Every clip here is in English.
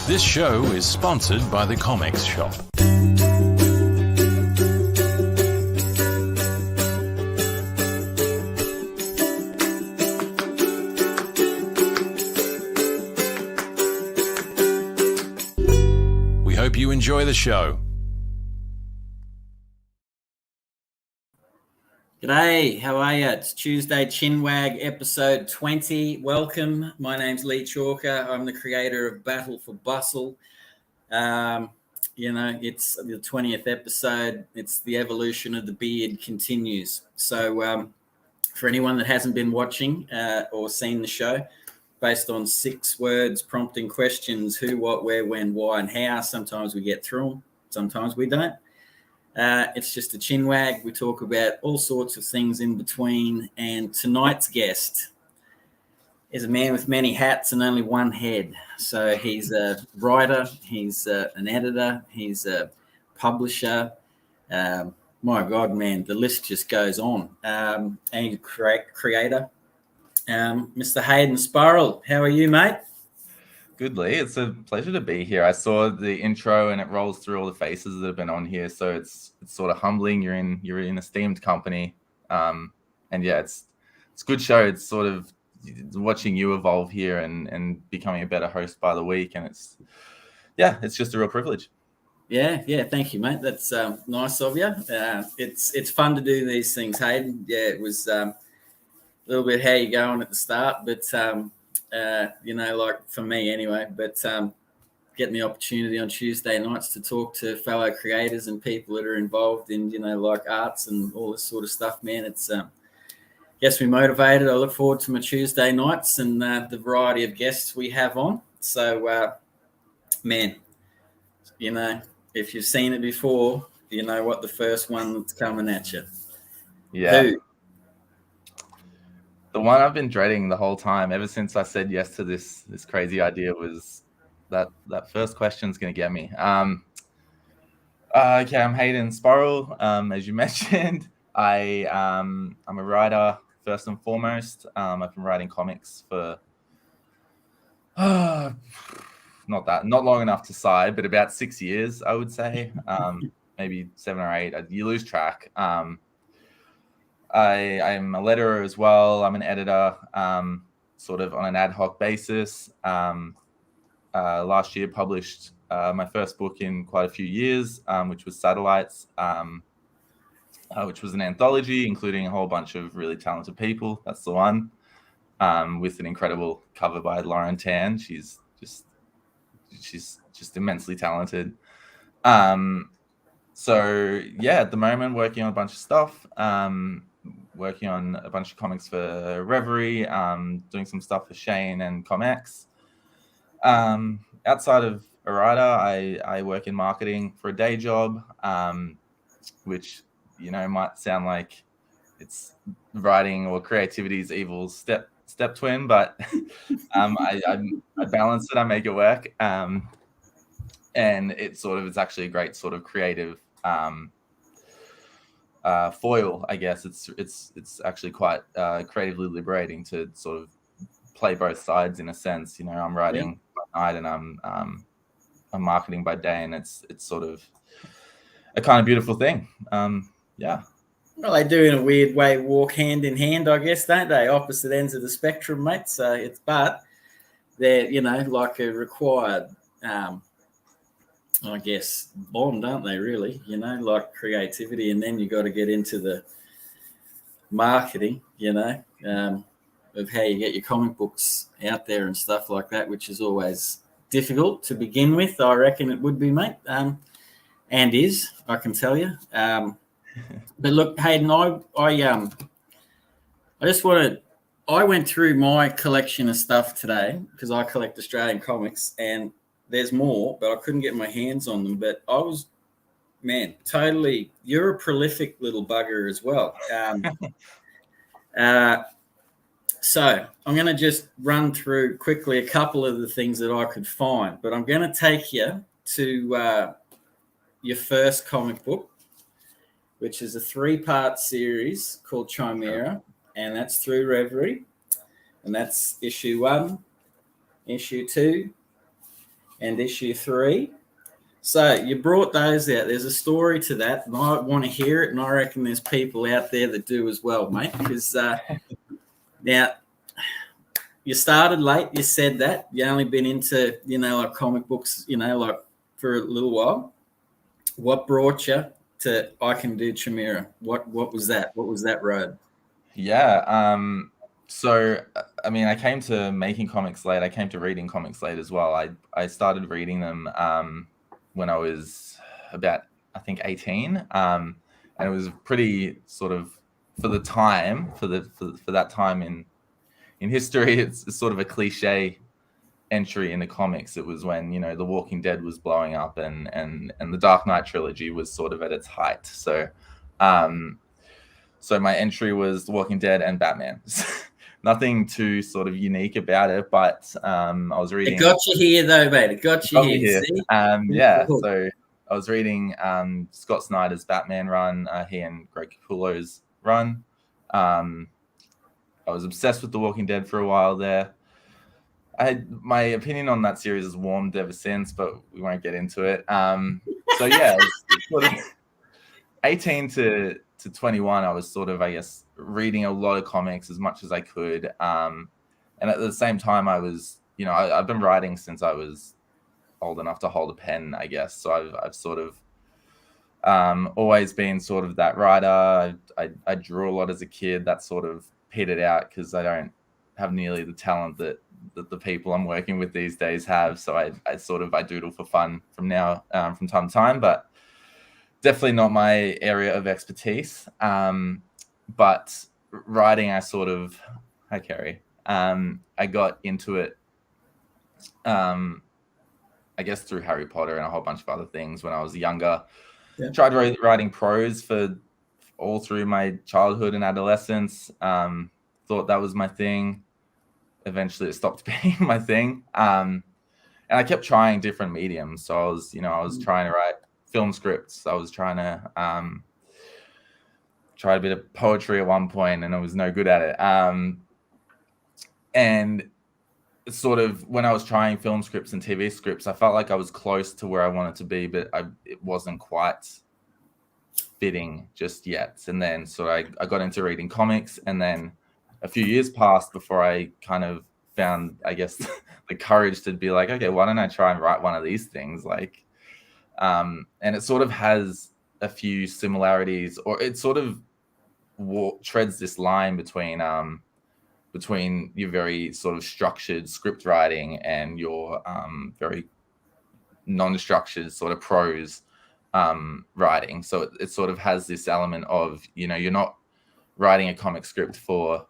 This show is sponsored by the ComX Shop. We hope you enjoy the show. G'day, how are you? It's Tuesday, Chinwag, episode 20. Welcome. My name's Lee Chalker. I'm the creator of Battle for Bustle. It's the 20th episode. It's the evolution of the beard continues. So for anyone that hasn't been watching or seen the show, based on 6 words, prompting questions, who, what, where, when, why, and how. Sometimes we get through them. Sometimes we don't. It's just a chinwag. We talk about all sorts of things in between. And tonight's guest is a man with many hats and only one head. So he's a writer, he's an editor, he's a publisher. My God, man, the list just goes on. And a creator. Mr. Haydn Spurrell, how are you, mate? Good, Lee. It's a pleasure to be here. I saw the intro and it rolls through all the faces that have been on here, so it's sort of humbling. You're in esteemed company, and yeah, it's a good show. It's sort of watching you evolve here and becoming a better host by the week, and it's just a real privilege. Yeah, thank you, mate. That's nice of you. It's fun to do these things, Hayden. Yeah, it was a little bit how you going at the start, but like for me anyway, but getting the opportunity on Tuesday nights to talk to fellow creators and people that are involved in, like arts and all this sort of stuff, man, it's gets me motivated. I look forward to my Tuesday nights and the variety of guests we have on. So, man, if you've seen it before, you know what the first one that's coming at you. Yeah. Who? The one I've been dreading the whole time, ever since I said yes to this crazy idea, was that first question's going to get me. Okay, I'm Haydn Spurrell. As you mentioned, I'm a writer first and foremost. I've been writing comics for not long enough to sigh, but about 6 years, I would say. Maybe 7 or 8. You lose track. I'm a letterer as well. I'm an editor, sort of on an ad hoc basis. Last year published my first book in quite a few years, which was SYDRiS, which was an anthology, including a whole bunch of really talented people. That's the one, with an incredible cover by Lauren Tan. She's just immensely talented. So yeah, at the moment working on a bunch of stuff. Working on a bunch of comics for Reverie, doing some stuff for Shane and ComX. Outside of a writer, I work in marketing for a day job, which, might sound like it's writing or creativity's evil step twin, but I balance it, I make it work. And it's actually a great sort of creative foil, I guess. It's actually quite creatively liberating to sort of play both sides in a sense. I'm writing by night and I'm marketing by day, and it's sort of a kind of beautiful thing. Well, they do in a weird way walk hand in hand, I guess, don't they? Opposite ends of the spectrum, mate. So but they're like a required I guess bond, aren't they, really? Like creativity, and then you got to get into the marketing, of how you get your comic books out there and stuff like that, which is always difficult to begin with. I reckon it would be, mate, and is, I can tell you. But look, Hayden, I went through my collection of stuff today because I collect Australian comics, and there's more, but I couldn't get my hands on them. But I was, man, totally, you're a prolific little bugger as well. So I'm going to just run through quickly a couple of the things that I could find, but I'm going to take you to your first comic book, which is a 3-part series called Chimera, and that's through Reverie, and that's issue 1, issue 2, and issue 3. So you brought those out. There's a story to that, and I want to hear it, and I reckon there's people out there that do as well, mate. Because now you started late. You said that you only been into like comic books, like for a little while. What brought you to I Can Do Chimera? What was that? What was that road? Yeah. So, I mean, I came to making comics late. I came to reading comics late as well. I started reading them when I was about, I think, 18. And it was pretty sort of, for the time, for that time in history, it's sort of a cliche entry in the comics. It was when, The Walking Dead was blowing up and the Dark Knight trilogy was sort of at its height. So, so my entry was The Walking Dead and Batman. Nothing too sort of unique about it, but I was reading. It got you here, though, mate. It got you here. See? Yeah. So I was reading Scott Snyder's Batman run, he and Greg Capullo's run. I was obsessed with The Walking Dead for a while there. My opinion on that series has warmed ever since, but we won't get into it. So yeah, it's sort of 18 to 21, I was sort of, I guess, reading a lot of comics as much as I could. And at the same time, I was, I've been writing since I was old enough to hold a pen, I guess. So I've sort of always been sort of that writer. I drew a lot as a kid. That sort of petered out because I don't have nearly the talent that the people I'm working with these days have. So I doodle for fun from time to time, but definitely not my area of expertise. But writing, hi Kerry. I got into it, I guess through Harry Potter and a whole bunch of other things when I was younger. Yeah. Tried writing prose for all through my childhood and adolescence. Thought that was my thing. Eventually it stopped being my thing. And I kept trying different mediums. So I was trying to write film scripts. I was trying to try a bit of poetry at one point, and I was no good at it. And sort of when I was trying film scripts and TV scripts, I felt like I was close to where I wanted to be, but it wasn't quite fitting just yet. And then so I got into reading comics, and then a few years passed before I kind of found, I guess, the courage to be like, okay, why don't I try and write one of these things? Like, and it sort of has a few similarities, or it sort of treads this line between your very sort of structured script writing and your very non-structured sort of prose writing. So it sort of has this element of, you're not writing a comic script for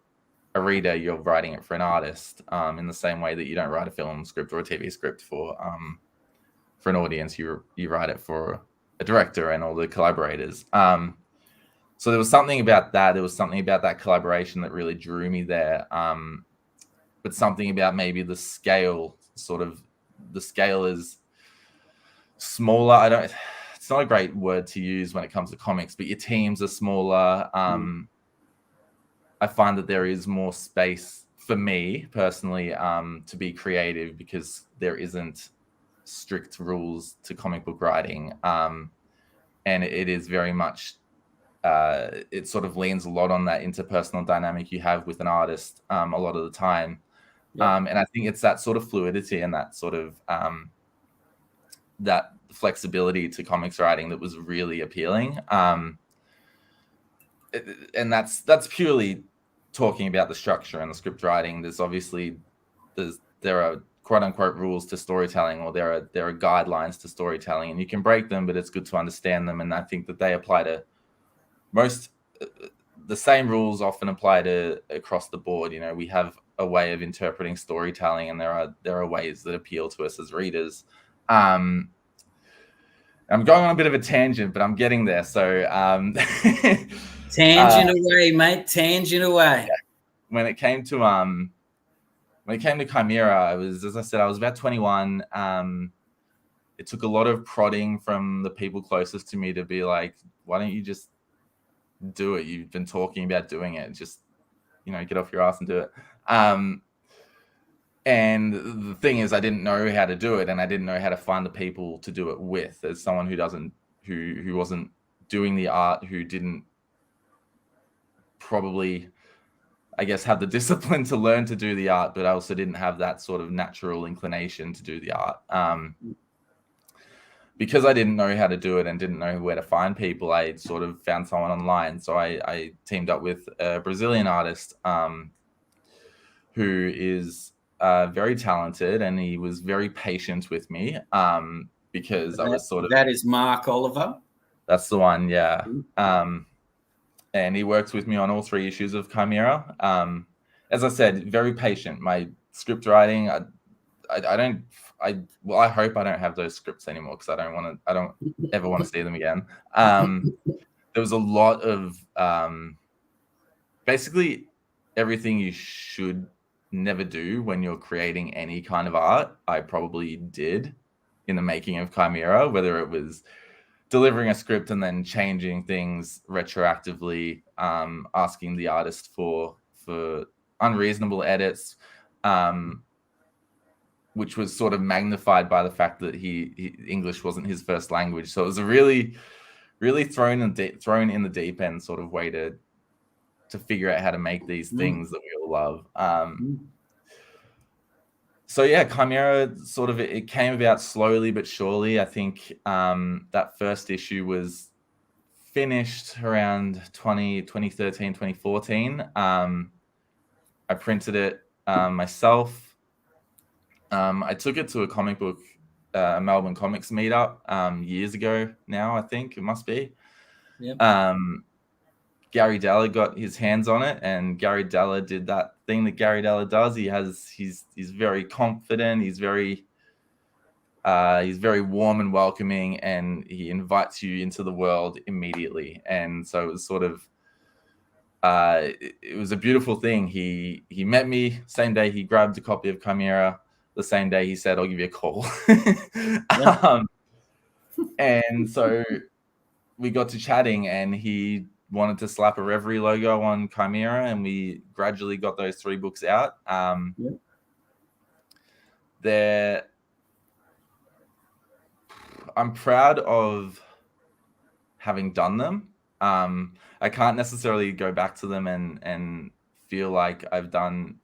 a reader, you're writing it for an artist, in the same way that you don't write a film script or a TV script for an audience. You write it for a director and all the collaborators. So there was something about that. There was something about that collaboration that really drew me there. But something about maybe the scale is smaller. It's not a great word to use when it comes to comics, but your teams are smaller. I find that there is more space for me personally to be creative because there isn't strict rules to comic book writing. And it is very much, it sort of leans a lot on that interpersonal dynamic you have with an artist a lot of the time. Yeah. And I think it's that sort of fluidity and that sort of that flexibility to comics writing that was really appealing. And that's purely talking about the structure and the script writing. There are quote unquote rules to storytelling, or there are guidelines to storytelling, and you can break them, but it's good to understand them. And I think that they apply to most. The same rules often apply to across the board. We have a way of interpreting storytelling, and there are ways that appeal to us as readers. I'm going on a bit of a tangent, but I'm getting there. So tangent away, mate. Tangent away. Yeah. When it came to Chimera, as I said, I was about 21. It took a lot of prodding from the people closest to me to be like, why don't you just do it? You've been talking about doing it. Just, get off your ass and do it. And the thing is, I didn't know how to do it, and I didn't know how to find the people to do it with. As someone who wasn't doing the art, who didn't probably, I guess, have the discipline to learn to do the art, but I also didn't have that sort of natural inclination to do the art. Because I didn't know how to do it and didn't know where to find people, I sort of found someone online. So I teamed up with a Brazilian artist who is very talented, and he was very patient with me because I was sort of... That is Mark Oliver? That's the one, yeah. And he works with me on all 3 issues of Chimera. As I said, very patient. My script writing, I hope I don't have those scripts anymore, because I don't ever want to see them again. There was a lot of basically everything you should never do when you're creating any kind of art, I probably did in the making of Chimera, whether it was delivering a script and then changing things retroactively, asking the artist for unreasonable edits, which was sort of magnified by the fact that he English wasn't his first language. So it was a really, really thrown in the deep end sort of way to figure out how to make these things that we all love. So yeah, Chimera sort of, it came about slowly but surely. I think that first issue was finished around 2013, 2014. I printed it myself. I took it to a comic book, Melbourne Comics meetup years ago now, I think it must be. Yep. Gary Della got his hands on it, and Gary Della did that thing that Gary Della does. He's very confident. He's very warm and welcoming, and he invites you into the world immediately. And so it was sort of, it was a beautiful thing. He met me same day. He grabbed a copy of Chimera. The same day he said, "I'll give you a call." And so we got to chatting, and he wanted to slap a Reverie logo on Chimera, and we gradually got those 3 books out. I'm proud of having done them. I can't necessarily go back to them and feel like I've done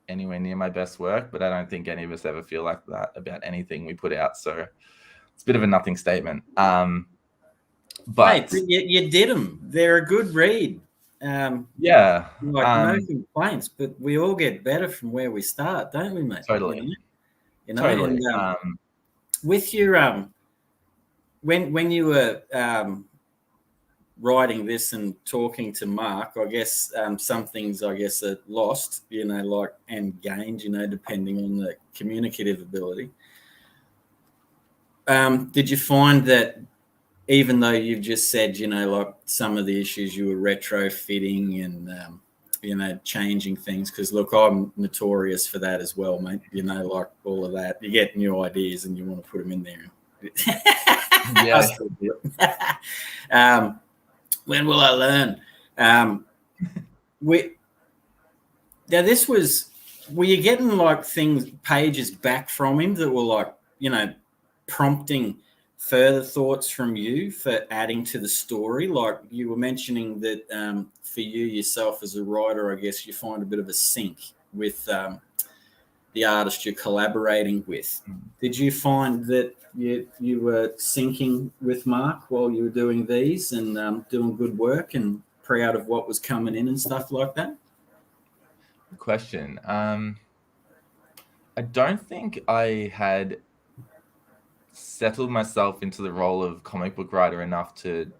anywhere near my best work, but I don't think any of us ever feel like that about anything we put out. So it's a bit of a nothing statement. But mate, you did them. They're a good read. Yeah. No complaints, but we all get better from where we start, don't we, mate? Totally. You know? Totally. And, with your when you were writing this and talking to Mark, I guess some things are lost, and gained, depending on the communicative ability. Did you find that, even though you've just said, like some of the issues you were retrofitting and, changing things, because look, I'm notorious for that as well, mate. Like all of that, you get new ideas and you want to put them in there. Yeah. When will I learn? Were you getting like pages back from him that were like, prompting further thoughts from you for adding to the story? Like you were mentioning that for you yourself as a writer, I guess you find a bit of a sync with the artist you're collaborating with. Did you find that you were syncing with Mark while you were doing these and doing good work and proud of what was coming in and stuff like that? Good question. I don't think I had settled myself into the role of comic book writer enough to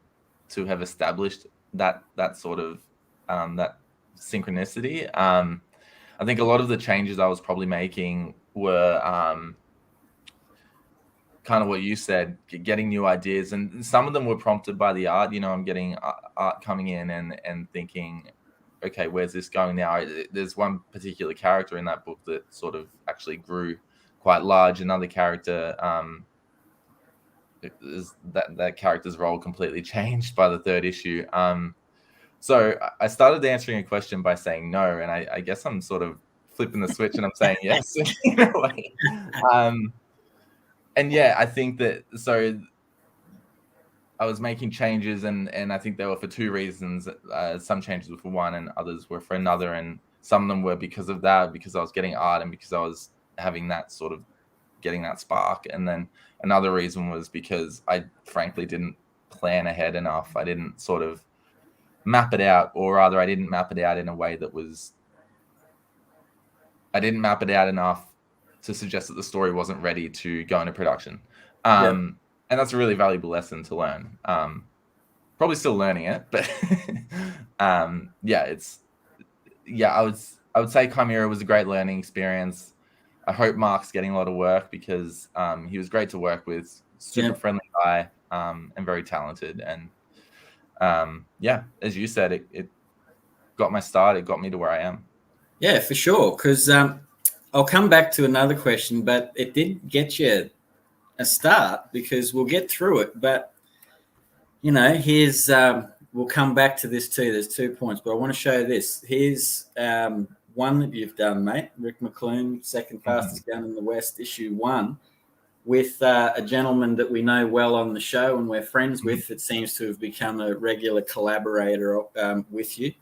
have established that sort of that synchronicity. I think a lot of the changes I was probably making were kind of what you said, getting new ideas, and some of them were prompted by the art. I'm getting art coming in and thinking, okay, where's this going now? There's one particular character in that book that sort of actually grew quite large. Another character, that character's role completely changed by the 3rd issue. So I started answering a question by saying no, and I guess I'm sort of flipping the switch and I'm saying yes in a way. And yeah, I think that so I was making changes, and I think they were for two reasons. Some changes were for one, and others were for another. And some of them were because of that, because I was getting art, and because I was having that sort of getting that spark. And then another reason was because I frankly didn't plan ahead enough. I didn't sort of map it out, or rather, I didn't map it out in a way that was. I didn't map it out enough to suggest that the story wasn't ready to go into production. And that's a really valuable lesson to learn. Probably still learning it, but I would say Chimera was a great learning experience. I hope Mark's getting a lot of work because he was great to work with, super friendly guy, and very talented. And as you said, it got my start. It got me to where I am. Yeah, for sure. Because I'll come back to another question, but it did get you a start because we'll get through it. But, you know, here's we'll come back to this too. There's 2 points, but I want to show this. Here's one that you've done, mate. Rick McClune, second fastest gun in the West, issue 1, with a gentleman that we know well on the show and we're friends with. It seems to have become a regular collaborator with you,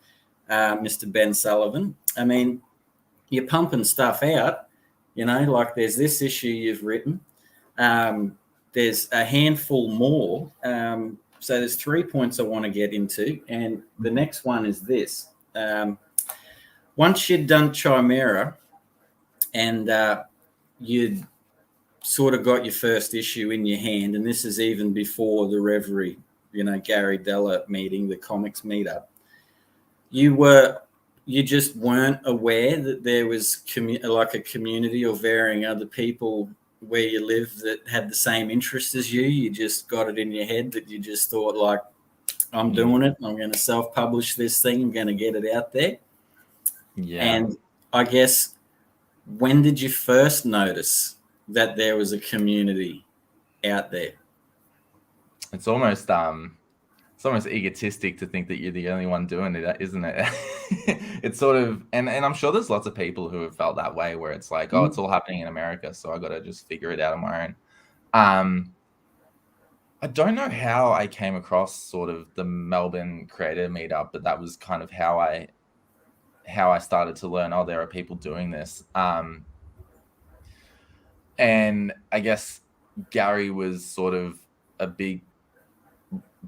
Mr. Ben Sullivan. I mean, you're pumping stuff out, you know, like there's this issue you've written. There's a handful more. So there's 3 points I want to get into. And the next one is this. Once you'd done Chimera and you'd sort of got your first issue in your hand, and this is even before the Reverie, you know, Gary Della meeting, the comics meetup, you just weren't aware that there was like a community or varying other people where you live that had the same interests as you. You just got it in your head that you just thought, like, I'm doing it. I'm going to self-publish this thing. I'm going to get it out there. Yeah. And I guess, when did you first notice that there was a community out there? It's almost egotistic to think that you're the only one doing it, isn't it? It's sort of, and I'm sure there's lots of people who have felt that way, where it's like, oh, it's all happening in America, so I got to just figure it out on my own. I don't know how I came across sort of the Melbourne creator meetup, but that was kind of how I started to learn, oh, there are people doing this. And I guess Gary was sort of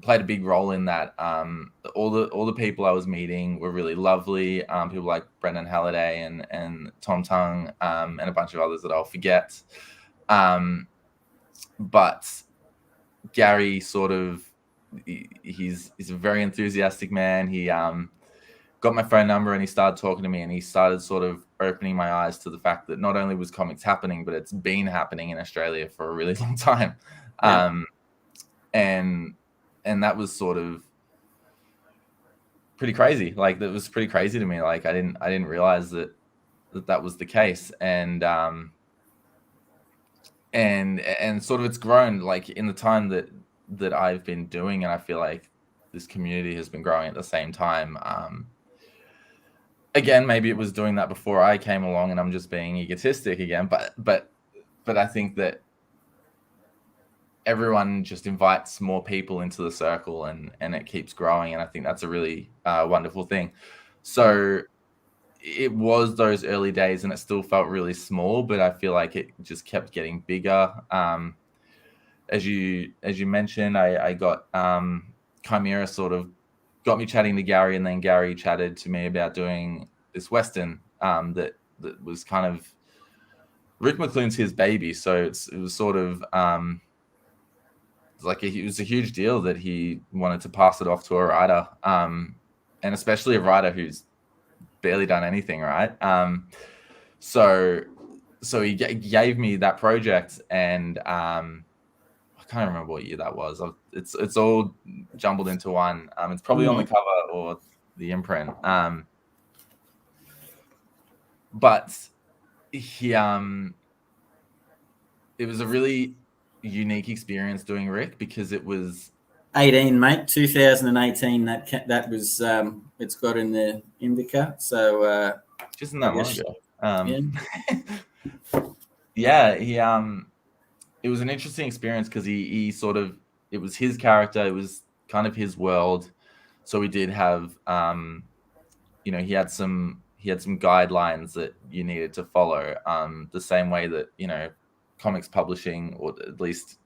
played a big role in that. All the people I was meeting were really lovely. People like Brendan Halliday and Tom Tung, and a bunch of others that I'll forget. But Gary sort of, he's a very enthusiastic man. He got my phone number and he started talking to me, and he started sort of opening my eyes to the fact that not only was comics happening, but it's been happening in Australia for a really long time. And that was sort of pretty crazy. Like, that was pretty crazy to me. Like, I didn't realize that was the case. And sort of it's grown, like, in the time that I've been doing, and I feel like this community has been growing at the same time. Again, maybe it was doing that before I came along, and I'm just being egotistic again. But I think that everyone just invites more people into the circle, and it keeps growing. And I think that's a really wonderful thing. So it was those early days, and it still felt really small, but I feel like it just kept getting bigger. As you mentioned, I got Chimera sort of got me chatting to Gary, and then Gary chatted to me about doing this Western that was kind of Rick McClune's his baby. So it was sort of like it was a huge deal that he wanted to pass it off to a writer, and especially a writer who's barely done anything, right? So he gave me that project, and I can't remember what year that was. It's all jumbled into one. It's probably on the cover or the imprint. But he it was a really unique experience doing Rick, because it was 18, mate, 2018. That was it's got in the indica. So just not that long ago. Um, yeah, he it was an interesting experience because he sort of, it was his character, it was kind of his world. So we did have you know, he had some guidelines that you needed to follow, the same way that, you know, comics publishing, or at least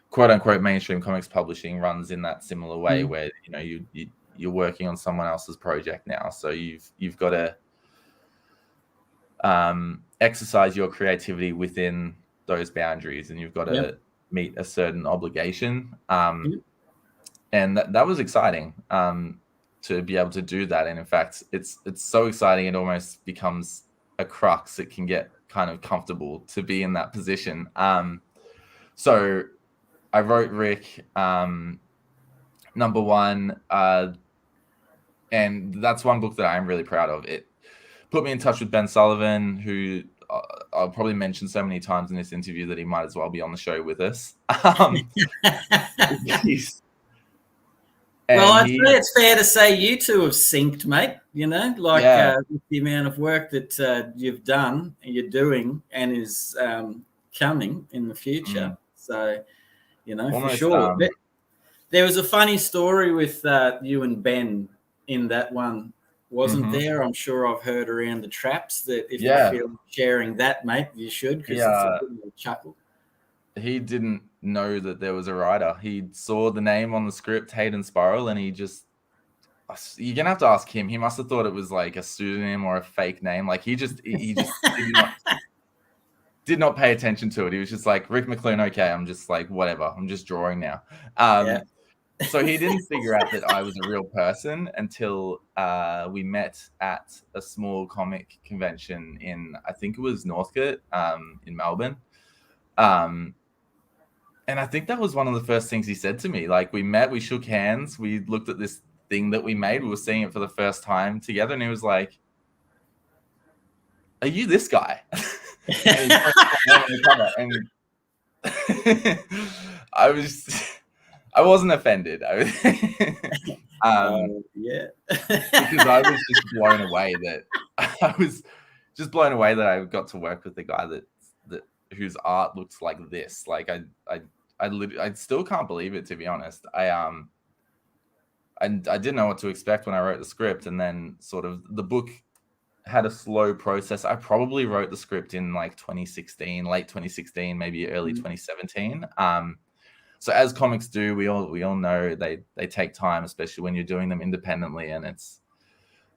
quote unquote mainstream comics publishing, runs in that similar way, where, you know, you're working on someone else's project now, so you've got to exercise your creativity within those boundaries, and you've got to meet a certain obligation. And that was exciting, to be able to do that. And in fact, it's so exciting, it almost becomes a crux. It can get kind of comfortable to be in that position. So I wrote Rick, number one, and that's one book that I'm really proud of. It put me in touch with Ben Sullivan, who I'll probably mention so many times in this interview that he might as well be on the show with us. Well, I'd say it's fair to say you two have synced, mate. You know, like with the amount of work that you've done, you're doing, and is coming in the future. So, you know, almost, for sure. There was a funny story with you and Ben in that one, wasn't there? I'm sure I've heard around the traps that if you feel sharing that, mate, you should, because it's a bit of a chuckle. He didn't know that there was a writer. He saw the name on the script, Haydn Spurrell, and he just, you're gonna have to ask him. He must have thought it was like a pseudonym or a fake name. Like he just did not pay attention to it. He was just like, Rick McClune, okay, I'm just like, whatever, I'm just drawing now. So he didn't figure out that I was a real person until we met at a small comic convention in, I think it was Northcote, in Melbourne. And I think that was one of the first things he said to me. Like, we met, we shook hands, we looked at this thing that we made, we were seeing it for the first time together, and he was like, are you this guy? And I wasn't offended. Because I was just blown away that I got to work with the guy that whose art looks like this. Like I still can't believe it, to be honest. I didn't know what to expect when I wrote the script, and then sort of the book had a slow process. I probably wrote the script in like 2016, late 2016, maybe early 2017. So as comics do, we all know they take time, especially when you're doing them independently, and it's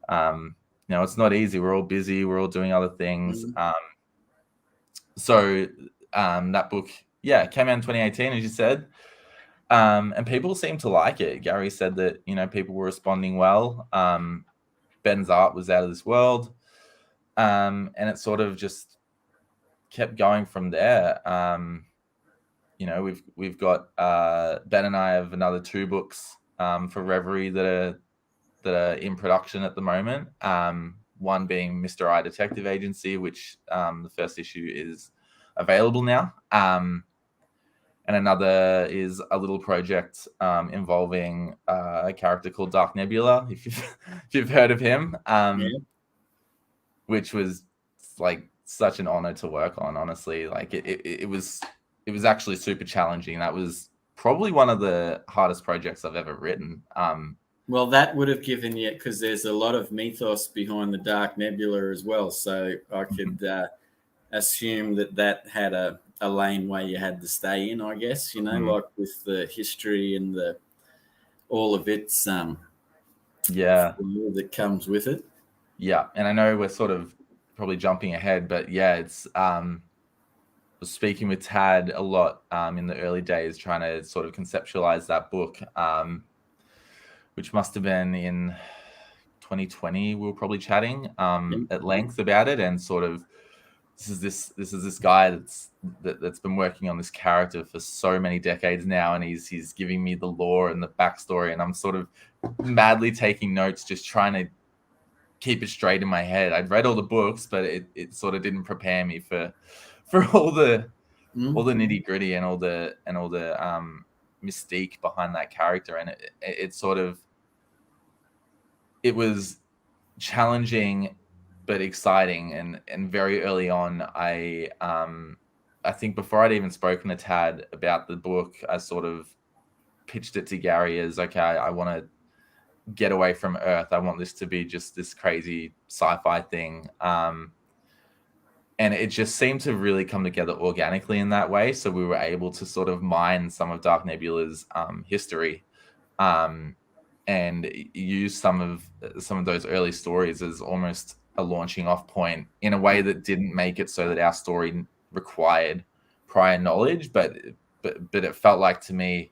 you know, it's not easy. We're all busy, we're all doing other things. So that book, came out in 2018, as you said. And people seem to like it. Gary said that, you know, people were responding well. Ben's art was out of this world. And it sort of just kept going from there. You know, we've got Ben and I have another 2 books for Reverie that are in production at the moment. One being Mr. I Detective Agency, which the first issue is available now. And another is a little project involving a character called Dark Nebula, if you've heard of him, which was like such an honor to work on, honestly. Like it was actually super challenging. That was probably one of the hardest projects I've ever written. Well, that would have given you, because there's a lot of mythos behind the Dark Nebula as well. So I could assume that had a lane where you had to stay in, I guess, you know, like with the history and all of its that comes with it. Yeah, and I know we're sort of probably jumping ahead, but it's was speaking with Tad a lot in the early days, trying to sort of conceptualize that book, which must have been in 2020. We were probably chatting at length about it, and sort of this is this guy that's been working on this character for so many decades now, and he's giving me the lore and the backstory, and I'm sort of madly taking notes, just trying to keep it straight in my head. I'd read all the books, but it sort of didn't prepare me for all the nitty gritty and all the mystique behind that character. And it was challenging, but exciting. And very early on, I think before I'd even spoken to Tad about the book, I sort of pitched it to Gary as, okay, I want to get away from Earth. I want this to be just this crazy sci-fi thing. And it just seemed to really come together organically in that way. So we were able to sort of mine some of Dark Nebula's history, and use some of those early stories as almost a launching off point in a way that didn't make it so that our story required prior knowledge, but it felt like to me,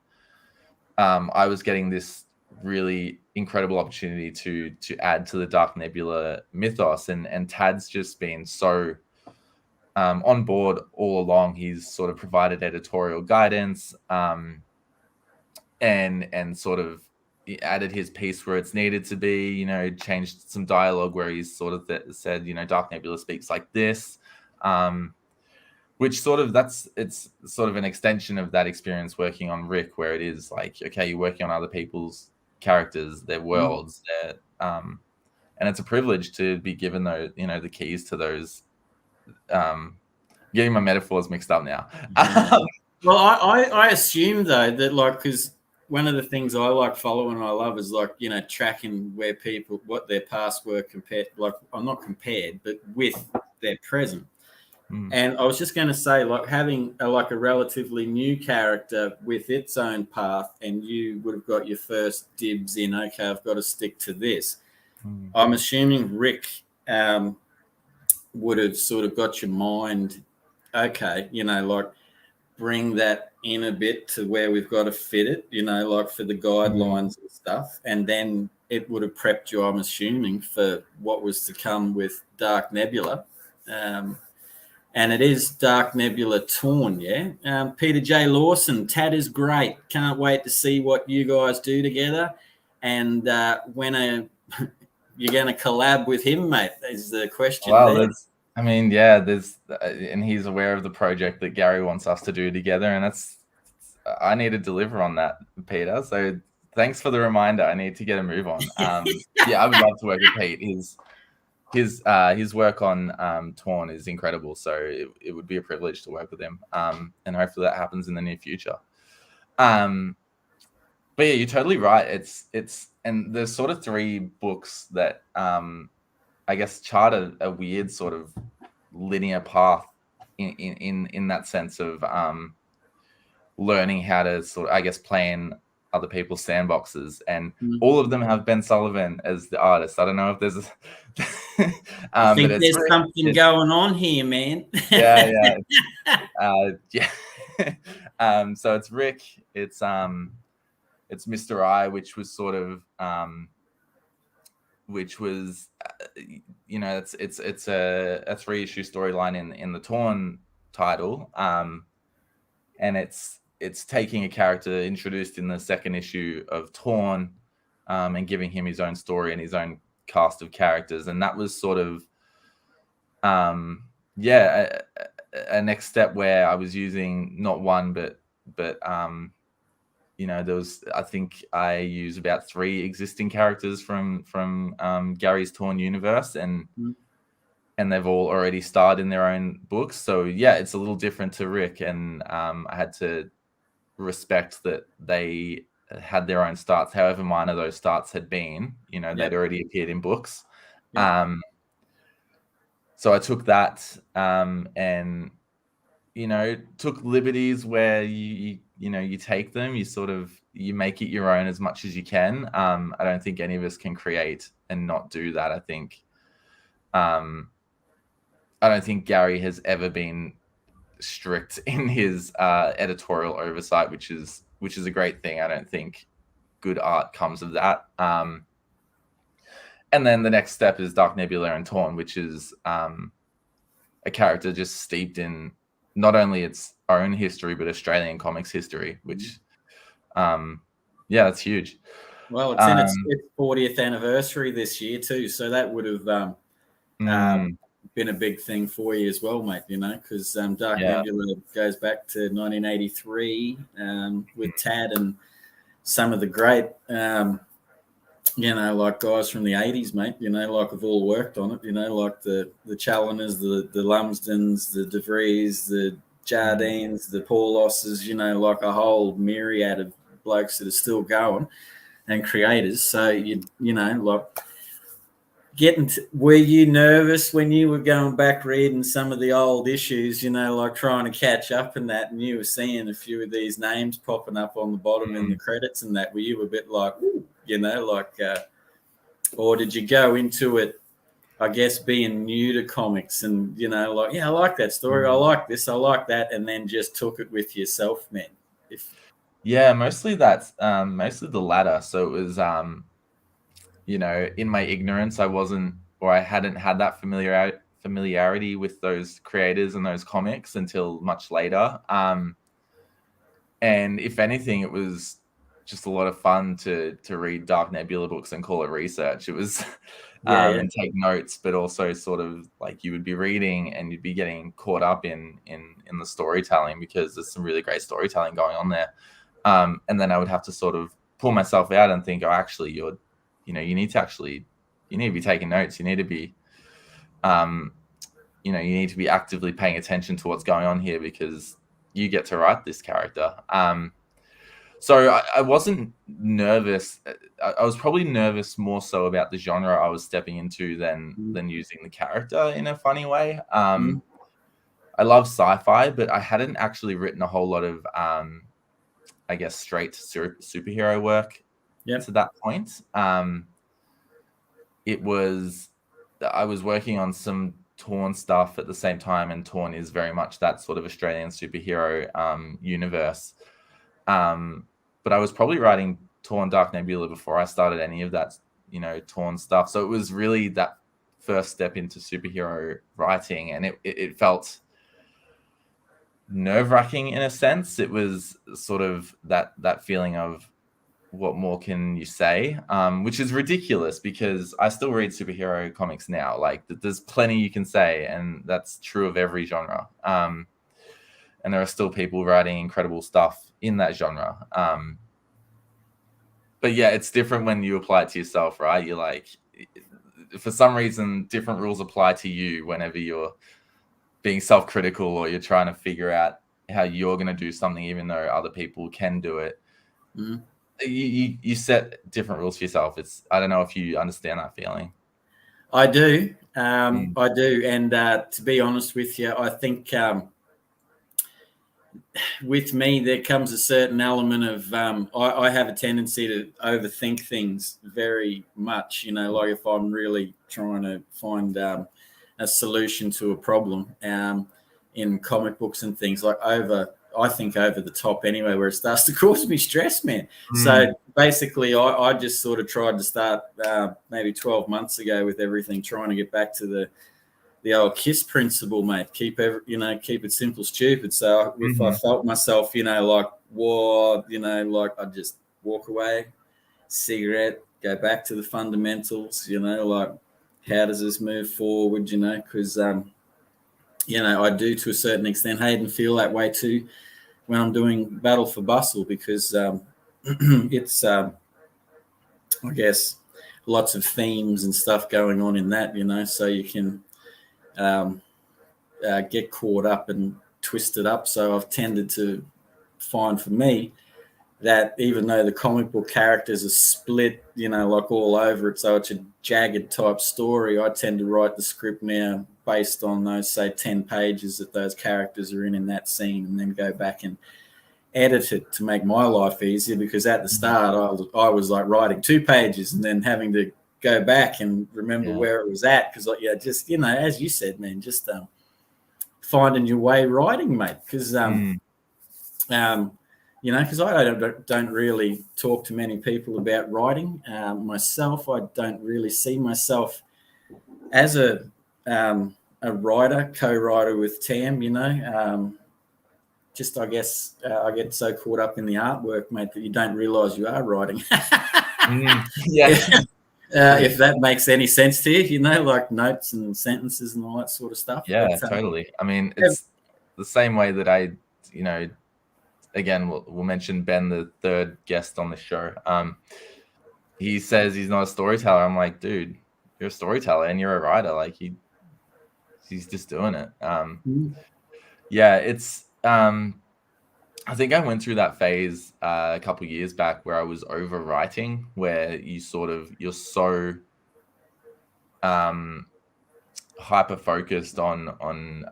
I was getting this really incredible opportunity to add to the Dark Nebula mythos, and Tad's just been so on board all along. He's sort of provided editorial guidance, and sort of added his piece where it's needed to be, changed some dialogue where he's sort of said, Dark Nebula speaks like this, which sort of it's sort of an extension of that experience working on Rick, where it is like, okay, you're working on other people's characters, their worlds, and it's a privilege to be given those, the keys to those. Getting my metaphors mixed up now. Well, I assume though that, like, because one of the things I like following and I love is, like, tracking where people, what their past were compared, like, I'm not compared, but with their present. And I was just going to say, like, having a relatively new character with its own path, and you would have got your first dibs in, okay, I've got to stick to this. I'm assuming Rick would have sort of got your mind, okay, like, bring that in a bit to where we've got to fit it, like for the guidelines and stuff. And then it would have prepped you, I'm assuming, for what was to come with Dark Nebula. And it is Dark Nebula Torn, yeah? Peter J. Lawson, Tad is great. Can't wait to see what you guys do together. And when you're going to collab with him, mate, is the question. Well, there's and he's aware of the project that Gary wants us to do together, and I need to deliver on that, Peter. So thanks for the reminder. I need to get a move on. Yeah, I would love to work with Pete. His work on Torn is incredible, so it would be a privilege to work with him, and hopefully that happens in the near future. But yeah, you're totally right. It's and there's sort of three books that I guess chart a weird sort of linear path in that sense of learning how to sort of, I guess, play in other people's sandboxes, and all of them have Ben Sullivan as the artist. I don't know if there's I think there's something going on here, man. Yeah. So it's Rick, it's Mr. I, which was sort of which was it's a 3-issue storyline in the Torn title, and it's taking a character introduced in the second issue of Torn, and giving him his own story and his own cast of characters. And that was sort of a next step where I was using not one but there was, I think I use about 3 existing characters from Gary's Torn universe, and they've all already starred in their own books. So yeah, it's a little different to Rick, and I had to respect that they had their own starts, however minor those starts had been. They'd already appeared in books. So I took that, and took liberties where you take them, you make it your own as much as you can. I don't think any of us can create and not do that. I think I don't think Gary has ever been strict in his editorial oversight, which is a great thing. I don't think good art comes of that. And then the next step is Dark Nebula and Torn, which is a character just steeped in not only its own history but Australian comics history, which that's huge. Well, it's in its 40th anniversary this year too, so that would have been a big thing for you as well, mate, because Dark Nebula goes back to 1983 with Tad and some of the great like guys from the 80s, mate, like have all worked on it, like the Challoners, the Lumsdens, the DeVries, the Jardines, the Paulosses, like a whole myriad of blokes that are still going and creators. So, like were you nervous when you were going back reading some of the old issues, like trying to catch up in that, and you were seeing a few of these names popping up on the bottom in the credits and that? Were you a bit like, ooh, or did you go into it, I guess, being new to comics and, like, yeah, I like that story. I like this. I like that. And then just took it with yourself, man? Yeah, mostly that's mostly the latter. So it was, in my ignorance, I hadn't had that familiarity with those creators and those comics until much later. And if anything, it was just a lot of fun to read Dark Nebula books and call it research. It was and take notes, but also sort of like you would be reading and you'd be getting caught up in the storytelling, because there's some really great storytelling going on there. And then I would have to sort of pull myself out and think, oh, actually, you need to be taking notes. You need to be, you need to be actively paying attention to what's going on here, because you get to write this character. So I wasn't nervous. I was probably nervous more so about the genre I was stepping into than using the character in a funny way. I love sci-fi, but I hadn't actually written a whole lot of, I guess, straight superhero work to that point. I was working on some Torn stuff at the same time, and Torn is very much that sort of Australian superhero universe. But I was probably writing Torn Dark Nebula before I started any of that, Torn stuff. So it was really that first step into superhero writing, and it felt nerve-wracking in a sense. It was sort of that feeling of, what more can you say? Which is ridiculous, because I still read superhero comics now. Like, there's plenty you can say, and that's true of every genre. And there are still people writing incredible stuff in that genre. But yeah, it's different when you apply it to yourself, right? You're like, for some reason, different rules apply to you whenever you're being self-critical or you're trying to figure out how you're going to do something, even though other people can do it. You set different rules for yourself. I don't know if you understand that feeling. I do. I do. And to be honest with you, I think with me, there comes a certain element of, I have a tendency to overthink things very much, like if I'm really trying to find a solution to a problem in comic books and things, like I think over the top anyway, where it starts to cause me stress, man. So basically, I just sort of tried to start maybe 12 months ago with everything, trying to get back to the old KISS principle, mate. Keep it simple, stupid. So if I felt myself, like, whoa, like, I'd just walk away, cigarette, go back to the fundamentals, like, how does this move forward, because, I do to a certain extent, Haydn, feel that way too when I'm doing Battle for Bustle, because it's, I guess, lots of themes and stuff going on in that, so you can get caught up and twisted up. So I've tended to find, for me, that even though the comic book characters are split, like all over it, so it's a jagged type story, I tend to write the script now based on those, say, 10 pages that those characters are in that scene, and then go back and edit it to make my life easier, because at the start I was like writing 2 pages and then having to go back and remember where it was at, because, like, just, as you said, man, just finding your way writing, mate, because because I don't really talk to many people about writing myself. I don't really see myself as a writer, co-writer with Tam, just, I guess, I get so caught up in the artwork, mate, that you don't realize you are writing. If that makes any sense to you, like notes and sentences and all that sort of stuff. Yeah, totally. I mean, it's the same way that I, again, we'll mention Ben, the third guest on the show. he says he's not a storyteller. I'm like, dude, you're a storyteller and you're a writer. Like he's just doing it. Yeah, it's I think I went through that phase a couple of years back where I was overwriting, where you're so hyper focused on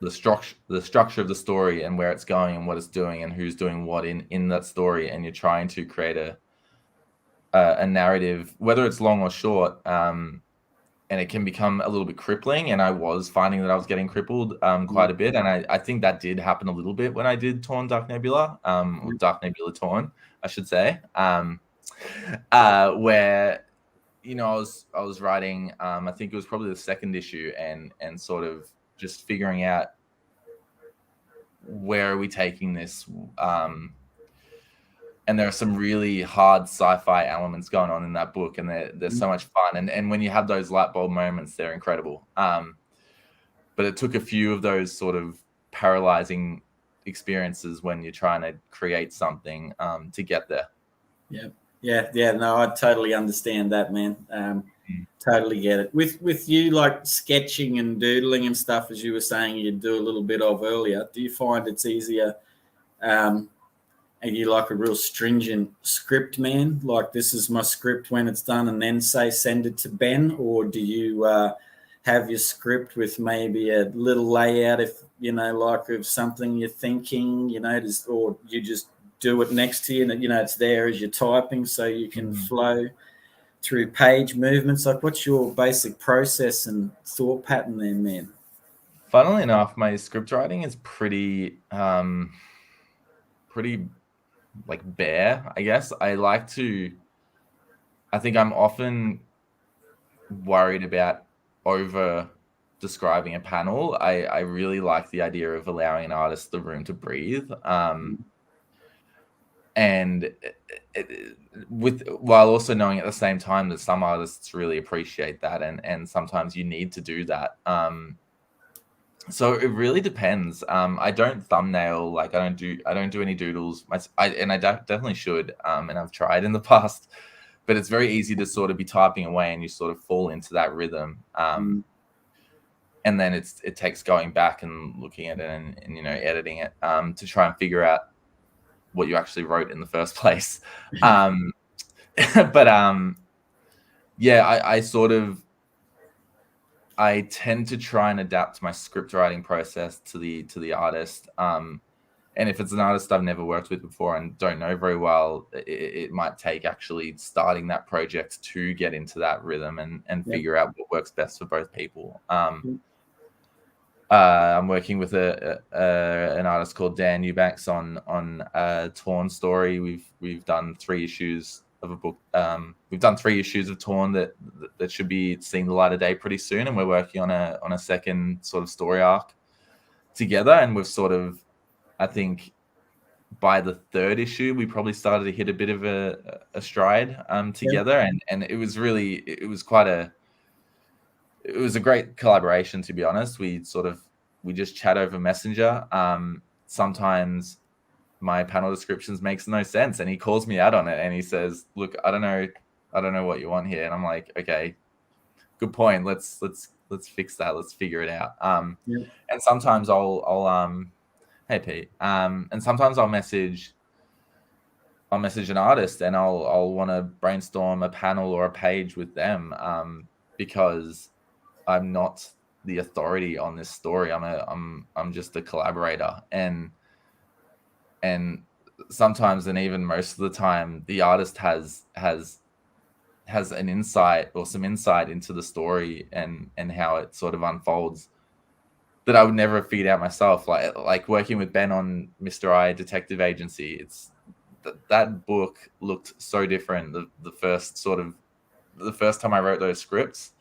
the structure of the story and where it's going and what it's doing and who's doing what in that story, and you're trying to create a narrative, whether it's long or short, and it can become a little bit crippling. And I was finding that I was getting crippled quite a bit, and I think that did happen a little bit when I did Torn Dark Nebula, or Dark Nebula Torn, I should say, where I was writing, I think it was probably the second issue, and sort of just figuring out where are we taking this, and there are some really hard sci-fi elements going on in that book, and they're so much fun, and when you have those light bulb moments, they're incredible. But it took a few of those sort of paralyzing experiences when you're trying to create something to get there. Yeah. No, I totally understand that, man. Totally get it. With you, like sketching and doodling and stuff, as you were saying, you do a little bit of earlier. Do you find it's easier? Are you like a real stringent script man? Like, this is my script when it's done, and then send it to Ben? Or do you have your script with maybe a little layout, if like of something you're thinking, or you just do it next to you, and it's there as you're typing, so you can flow through page movements? Like, what's your basic process and thought pattern there, man? Funnily enough, my script writing is pretty like bare, I guess. I think I'm often worried about over describing a panel. I really like the idea of allowing an artist the room to breathe, and while also knowing at the same time that some artists really appreciate that, and sometimes you need to do that. So it really depends. I don't thumbnail, like I don't do any doodles. I definitely should, and I've tried in the past, but it's very easy to sort of be typing away and you sort of fall into that rhythm. And then it takes going back and looking at it and editing it to try and figure out what you actually wrote in the first place. But yeah, I tend to try and adapt my script writing process to the artist. And if it's an artist I've never worked with before and don't know very well, it might take actually starting that project to get into that rhythm and figure out what works best for both people. I'm working with an artist called Dan Eubanks on a Torn story. We've done 3 issues of a book. We've done 3 issues of Torn that should be seeing the light of day pretty soon, and we're working on a second sort of story arc together. And we've sort of, I think by the 3rd issue, we probably started to hit a bit of a stride together, and it was a great collaboration, to be honest. We just chat over Messenger. Sometimes my panel descriptions makes no sense, and he calls me out on it, and he says, "Look, I don't know what you want here." And I'm like, "Okay, good point. Let's fix that. Let's figure it out." And sometimes I'll hey Pete. And sometimes I'll message an artist, and I'll want to brainstorm a panel or a page with them, because I'm not the authority on this story. I'm just a collaborator, and sometimes, and even most of the time, the artist has an insight or some insight into the story and how it sort of unfolds that I would never feed out myself. Like working with Ben on Mr. I Detective Agency, it's that book looked so different. The first time I wrote those scripts,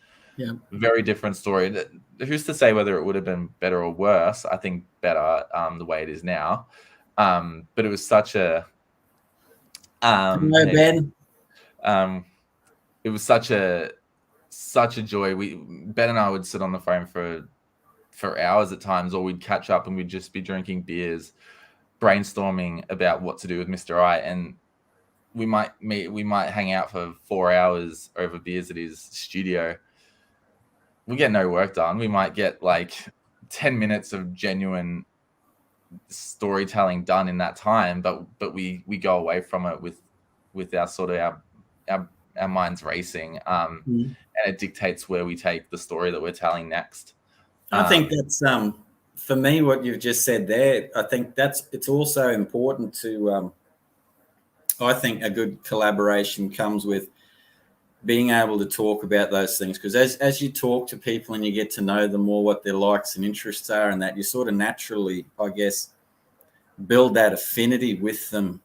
very different story. Who's to say whether it would have been better or worse? I think better, the way it is now. But it was such a Ben. It was such a joy. Ben and I would sit on the phone for hours at times, or we'd catch up and we'd just be drinking beers, brainstorming about what to do with Mr. I. And we might hang out for 4 hours over beers at his studio. We get no work done. We might get like 10 minutes of genuine storytelling done in that time, but we go away from it with our sort of our minds racing, and it dictates where we take the story that we're telling next. I think that's for me what you've just said there. I think it's also important to I think a good collaboration comes with being able to talk about those things, because as you talk to people and you get to know them more, what their likes and interests are, and that you sort of naturally, I guess, build that affinity with them.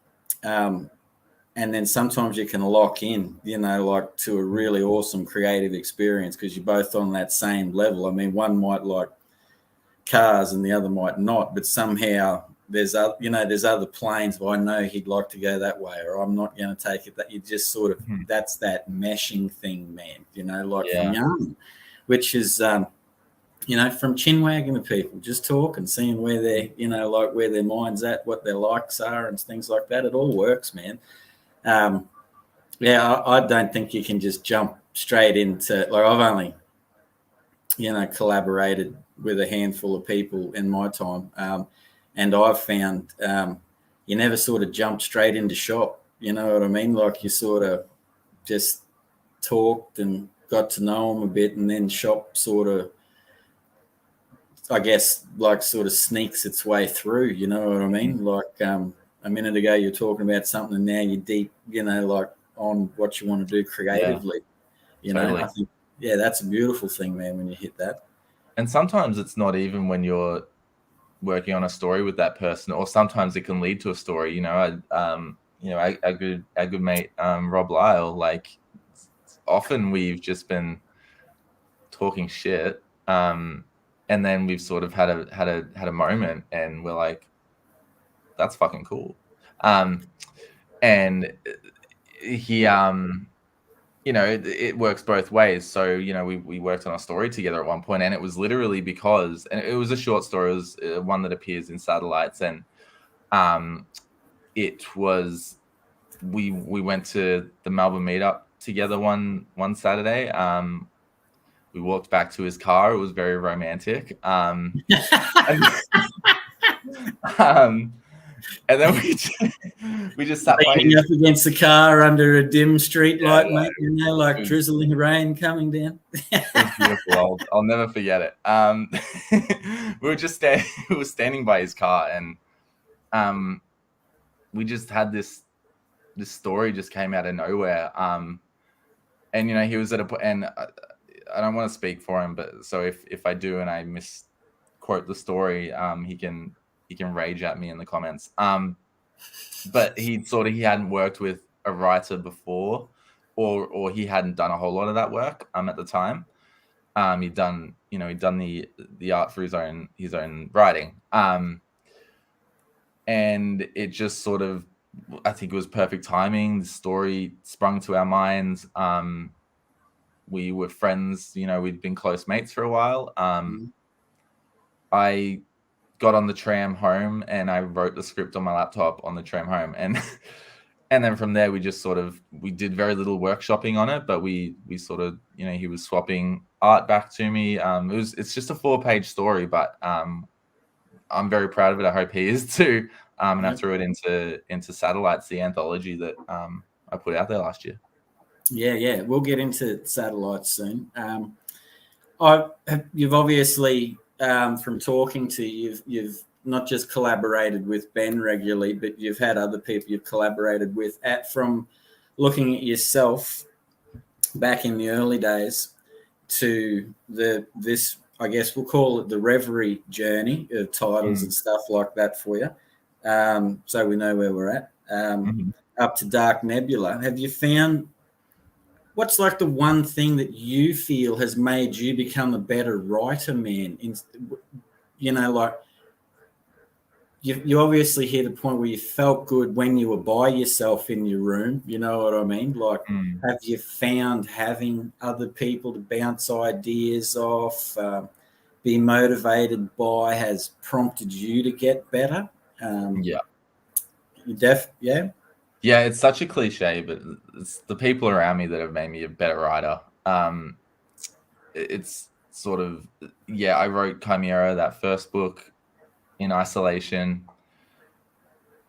And then sometimes you can lock in, like to a really awesome creative experience because you're both on that same level. I mean, one might like cars and the other might not, but somehow there's other planes. Well, I know he'd like to go that way, or I'm not going to take it. That you just sort of that's that meshing thing, man. From young, which is from chinwagging to people, just talking, seeing where they're where their mind's at, what their likes are, and things like that. It all works, man. I don't think you can just jump straight into I've only collaborated with a handful of people in my time. And I've found you never sort of jump straight into shop. You know what I mean? Like you sort of just talked and got to know them a bit, and then shop sort of, I guess, sort of sneaks its way through. You know what I mean? Like a minute ago you're talking about something, and now you're deep, on what you want to do creatively. Totally. I think, that's a beautiful thing, man, when you hit that. And sometimes it's not even when you're working on a story with that person, or sometimes it can lead to a story. Our good mate Rob Lyle, often we've just been talking shit, and then we've sort of had a moment, and we're like, that's fucking cool. And he it works both ways. So, we worked on a story together at one point, and it was literally because, and it was a short story, it was one that appears in Satellites, and it was, we went to the Melbourne meetup together one Saturday. We walked back to his car. It was very romantic. And then we just sat by up against the car under a dim street light, mate. Drizzling rain coming down. It was beautiful. I'll never forget it. We were just standing by his car, and we just had this story just came out of nowhere. And he was at a point, and I don't want to speak for him, but so if I do and I misquote the story, he can rage at me in the comments. But he hadn't worked with a writer before, or he hadn't done a whole lot of that work at the time. He'd done the art for his own writing. And it just sort of, I think it was perfect timing. The story sprung to our minds. We were friends, we'd been close mates for a while. I got on the tram home and I wrote the script on my laptop on the tram home, and then from there we did very little workshopping on it, but we sort of, he was swapping art back to me. It's just a 4-page story, but I'm very proud of it. I hope he is too. And I threw it into Satellites, the anthology that I put out there last year. Yeah, we'll get into Satellites soon. You've obviously, from talking to you've not just collaborated with Ben regularly, but you've had other people you've collaborated with. From looking at yourself back in the early days to this, I guess we'll call it the Reverie journey of titles and stuff like that for you. So we know where we're at. Up to Dark Nebula. Have you found what's the one thing that you feel has made you become a better writer, man? You obviously hit a point where you felt good when you were by yourself in your room. You know what I mean? Have you found having other people to bounce ideas off, be motivated by, has prompted you to get better? Yeah. Yeah. Yeah, it's such a cliche, but it's the people around me that have made me a better writer. It's sort of, yeah, I wrote Chimera, that first book, in isolation,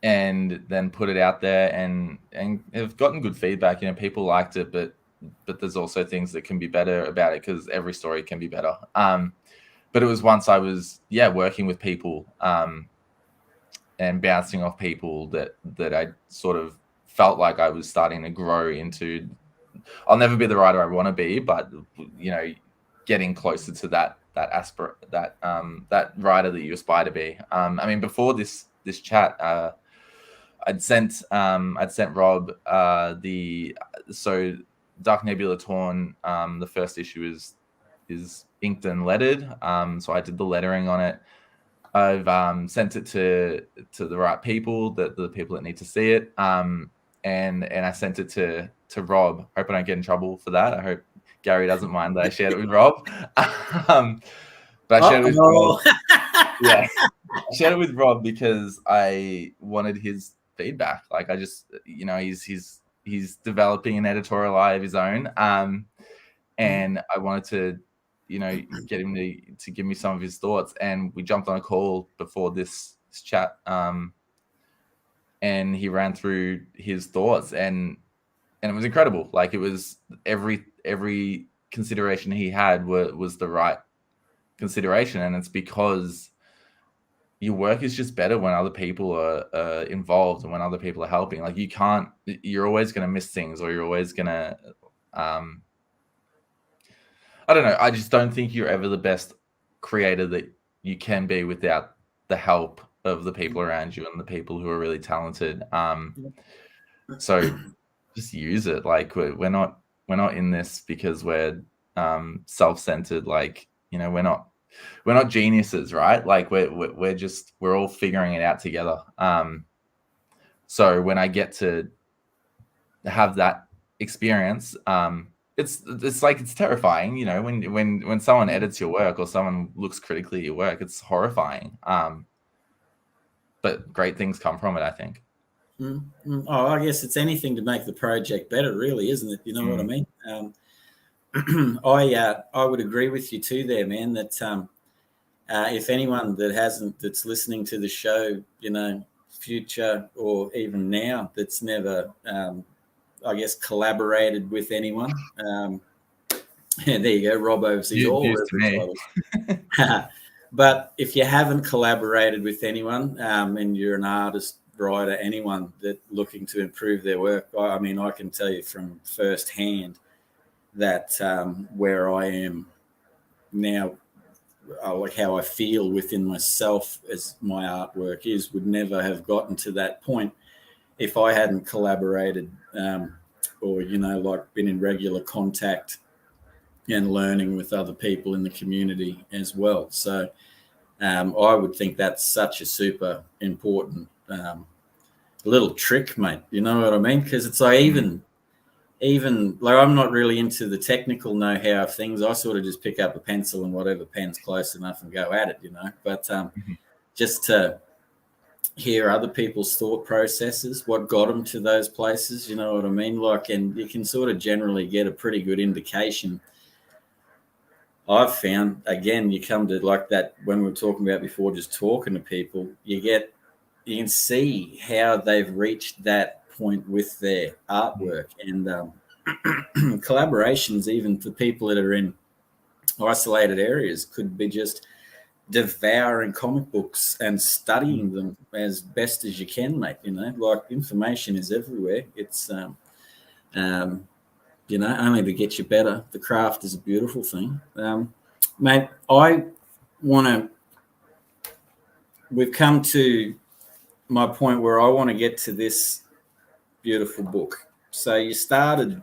and then put it out there, and have gotten good feedback. You know, people liked it, but there's also things that can be better about it, because every story can be better. But it was once I was working with people and bouncing off people that I sort of felt like I was starting to grow into. I'll never be the writer I want to be, but you know, getting closer to that writer that you aspire to be. I mean, before this chat, I'd sent Rob so Dark Nebula Torn. The first issue is inked and lettered. So I did the lettering on it. I've sent it to the right people, the people that need to see it. And I sent it to Rob. Hope I don't get in trouble for that. I hope Gary doesn't mind that I shared it with Rob. But I shared it with Rob. Yeah, I shared it with Rob because I wanted his feedback. Like, I just, you know, he's developing an editorial eye of his own, and I wanted to, you know, get him to give me some of his thoughts. And we jumped on a call before this chat, and he ran through his thoughts, and it was incredible. Like, it was every consideration he had was the right consideration, and it's because your work is just better when other people are involved and when other people are helping. Like, you're always going to miss things, or you're always going to, I don't know. I just don't think you're ever the best creator that you can be without the help of the people around you and the people who are really talented. So just use it. Like, we're not in this because we're self-centered. Like, you know, we're not geniuses, right? Like, we're all figuring it out together. So when I get to have that experience, it's like, it's terrifying, you know, when someone edits your work or someone looks critically at your work. It's horrifying. But great things come from it, I think. Oh, I guess it's anything to make the project better, really, isn't it? You know what I mean? I would agree with you too there, man, that if anyone that's listening to the show, you know, future or even now, that's never I guess collaborated with anyone, there you go, Rob oversees all reference titles. But if you haven't collaborated with anyone, and you're an artist, writer, anyone that looking to improve their work, I mean, I can tell you from first hand that where I am now, like how I feel within myself as my artwork would never have gotten to that point if I hadn't collaborated, or, you know, like been in regular contact and learning with other people in the community as well. So I would think that's such a super important little trick, mate. You know what I mean? Because it's like, even like, I'm not really into the technical know-how of things. I sort of just pick up a pencil and whatever pen's close enough and go at it, you know. But just to hear other people's thought processes, what got them to those places, you know what I mean? Like, and you can sort of generally get a pretty good indication. I've found, again, you come to like that when we were talking about before, just talking to people, you can see how they've reached that point with their artwork. And collaborations, even for people that are in isolated areas, could be just devouring comic books and studying them as best as you can, mate. You know, like, information is everywhere. It's you know, only to get you better. The craft is a beautiful thing. Mate, we've come to my point where I want to get to this beautiful book. So you started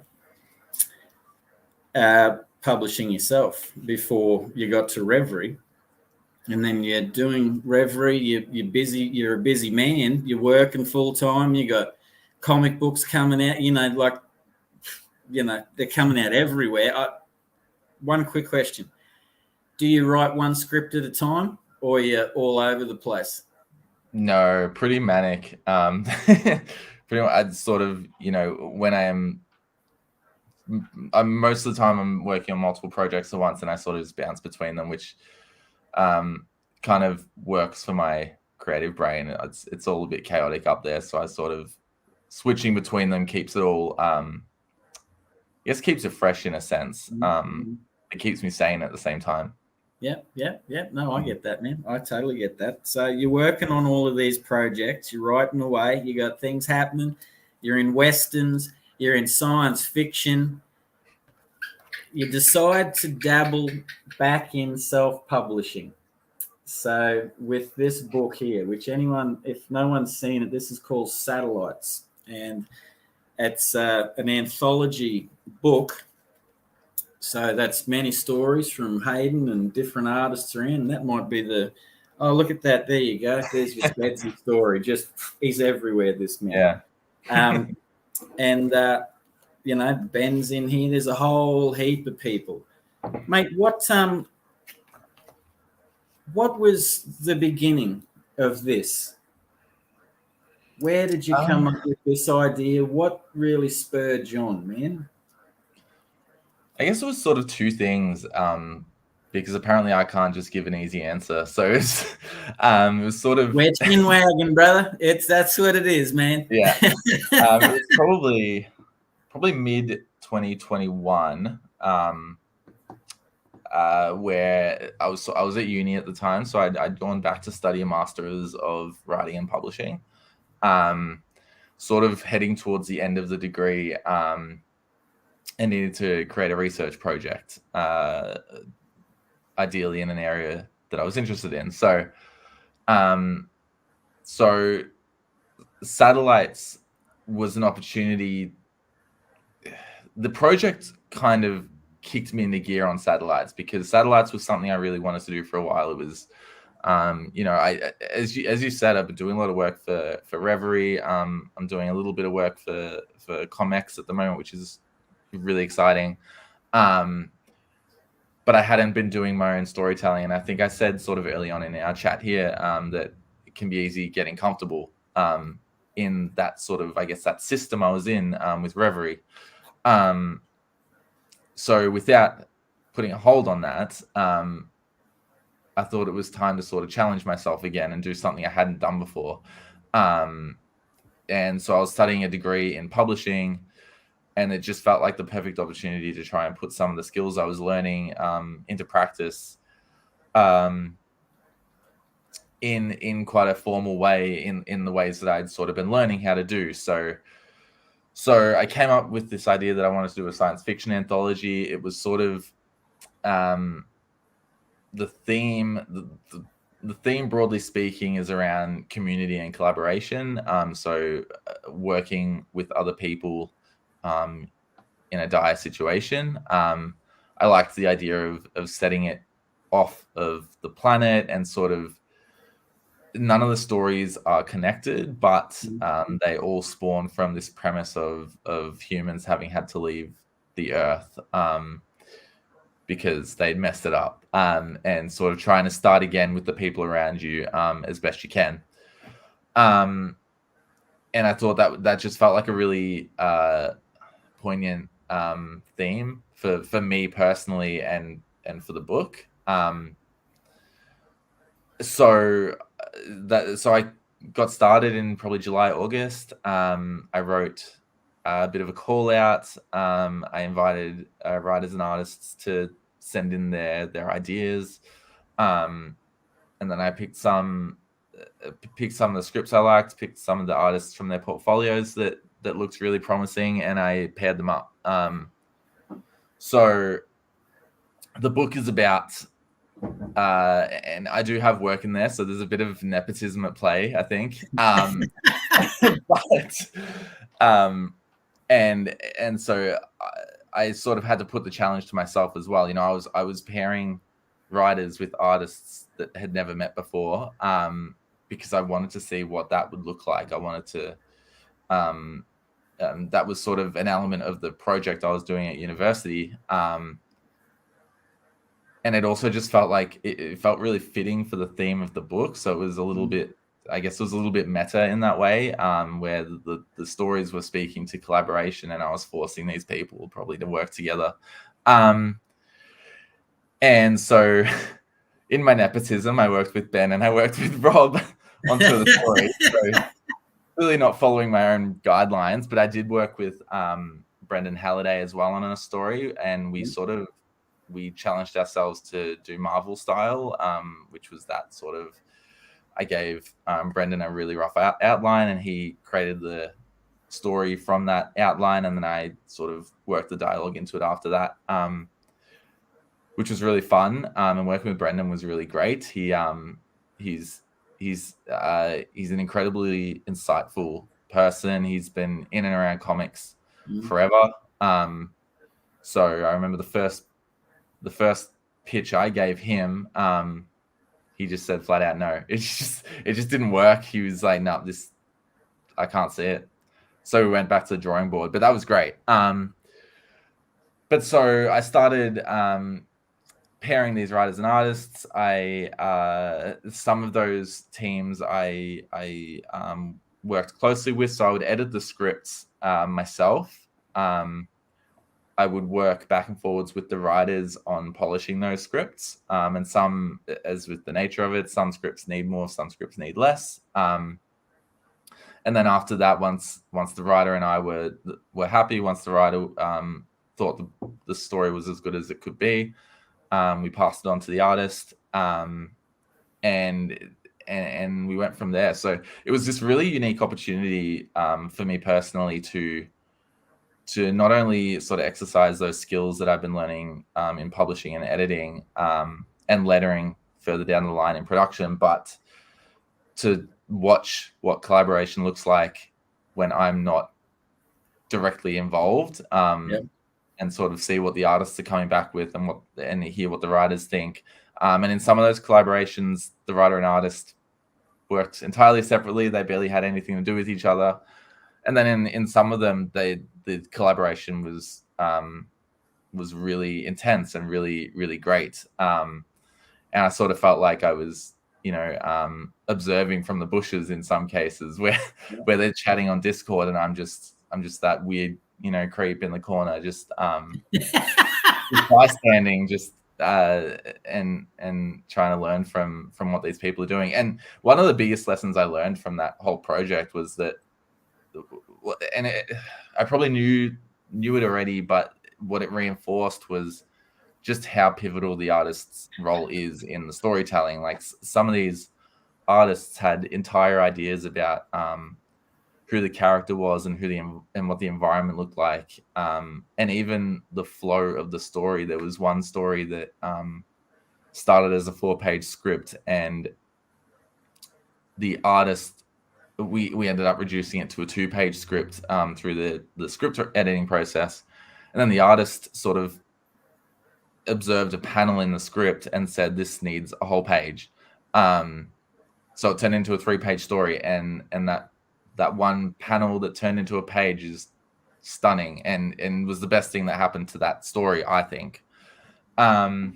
publishing yourself before you got to Reverie, and then you're doing Reverie. You're busy. You're a busy man. You're working full time. You got comic books coming out. You know, like, you know, they're coming out everywhere. One quick question: do you write one script at a time, or you're all over the place? No, pretty manic. pretty much I'd sort of, when I'm most of the time I'm working on multiple projects at once, and I sort of just bounce between them, which kind of works for my creative brain. It's all a bit chaotic up there, so I sort of switching between them keeps it all keeps it fresh in a sense. It keeps me sane at the same time. Yeah. No, I get that, man. I totally get that. So you're working on all of these projects, you're writing away, you got things happening, you're in Westerns, you're in science fiction. You decide to dabble back in self-publishing. So with this book here, which if no one's seen it, this is called Satellites. And it's an anthology book. So that's many stories from Haydn and different artists are in. That might be oh, look at that. There you go. There's your Betsy story. He's everywhere, this man. Yeah. And Ben's in here. There's a whole heap of people. Mate, what was the beginning of this? Where did you come up with this idea? What really spurred you on, man? I guess it was sort of two things, because apparently I can't just give an easy answer. So it was sort of... We're Chinwag, brother. That's what it is, man. Yeah. It was probably mid 2021, where I was at uni at the time, so I'd gone back to study a master's of writing and publishing, sort of heading towards the end of the degree, and needed to create a research project, ideally in an area that I was interested in. So Satellites was an opportunity. The project kind of kicked me into gear on Satellites, because Satellites was something I really wanted to do for a while. It was, as you said, I've been doing a lot of work for Reverie. I'm doing a little bit of work for ComX at the moment, which is really exciting. But I hadn't been doing my own storytelling. And I think I said sort of early on in our chat here that it can be easy getting comfortable in that sort of, I guess, that system I was in with Reverie. So without putting a hold on that, I thought it was time to sort of challenge myself again and do something I hadn't done before. And so I was studying a degree in publishing, and it just felt like the perfect opportunity to try and put some of the skills I was learning into practice in quite a formal way, in the ways that I'd sort of been learning how to do. So I came up with this idea that I wanted to do a science fiction anthology. It was sort of the theme, the theme, broadly speaking, is around community and collaboration. So working with other people in a dire situation. I liked the idea of setting it off of the planet, and sort of none of the stories are connected, but they all spawn from this premise of humans having had to leave the Earth because they'd messed it up, and sort of trying to start again with the people around you as best you can. And I thought that just felt like a really poignant theme for me personally, and for the book. So I got started in probably July, August. I wrote a bit of a call out. I invited writers and artists to send in their ideas, and then I picked some of the scripts I liked, picked some of the artists from their portfolios that looked really promising, and I paired them up. So the book is about, and I do have work in there, so there's a bit of nepotism at play, I think. And so I sort of had to put the challenge to myself as well. I was pairing writers with artists that had never met before, because I wanted to see what that would look like. I wanted to, that was sort of an element of the project I was doing at university. And it also just felt like it felt really fitting for the theme of the book. So it was a little bit I guess it was a little bit meta in that way, where the stories were speaking to collaboration, and I was forcing these people probably to work together. And so in my nepotism, I worked with Ben and I worked with Rob on two of the stories. So really not following my own guidelines, but I did work with Brendan Halliday as well on a story, and we challenged ourselves to do Marvel style, which was that sort of, I gave Brendan a really rough outline, and he created the story from that outline, and then I sort of worked the dialogue into it after that, which was really fun. And working with Brendan was really great. He's an incredibly insightful person. He's been in and around comics forever. So I remember the first pitch I gave him, he just said flat out no. It just didn't work. He was like, no, I can't see it. So we went back to the drawing board, but that was great. But so I started pairing these writers and artists. Some of those teams I worked closely with, so I would edit the scripts myself. I would work back and forwards with the writers on polishing those scripts. And some, as with the nature of it, some scripts need more, some scripts need less. And then after that, once the writer and I were happy, once the writer thought the story was as good as it could be, we passed it on to the artist, and we went from there. So it was this really unique opportunity for me personally to not only sort of exercise those skills that I've been learning in publishing and editing and lettering further down the line in production, but to watch what collaboration looks like when I'm not directly involved, and sort of see what the artists are coming back with and hear what the writers think. And in some of those collaborations, the writer and artist worked entirely separately. They barely had anything to do with each other. And then in some of them, the collaboration was really intense and really, really great. And I sort of felt like I was, observing from the bushes in some cases where they're chatting on Discord, and I'm just that weird, creep in the corner, just bystanding, just and trying to learn from what these people are doing. And one of the biggest lessons I learned from that whole project was that, I probably knew it already, but what it reinforced was just how pivotal the artist's role is in the storytelling. Like some of these artists had entire ideas about who the character was and and what the environment looked like, and even the flow of the story. There was one story that started as a 4-page script, and the artist, we ended up reducing it to a 2-page script through the script editing process, and then the artist sort of observed a panel in the script and said, this needs a whole page. So it turned into a 3-page story, and that one panel that turned into a page is stunning and was the best thing that happened to that story, I think. So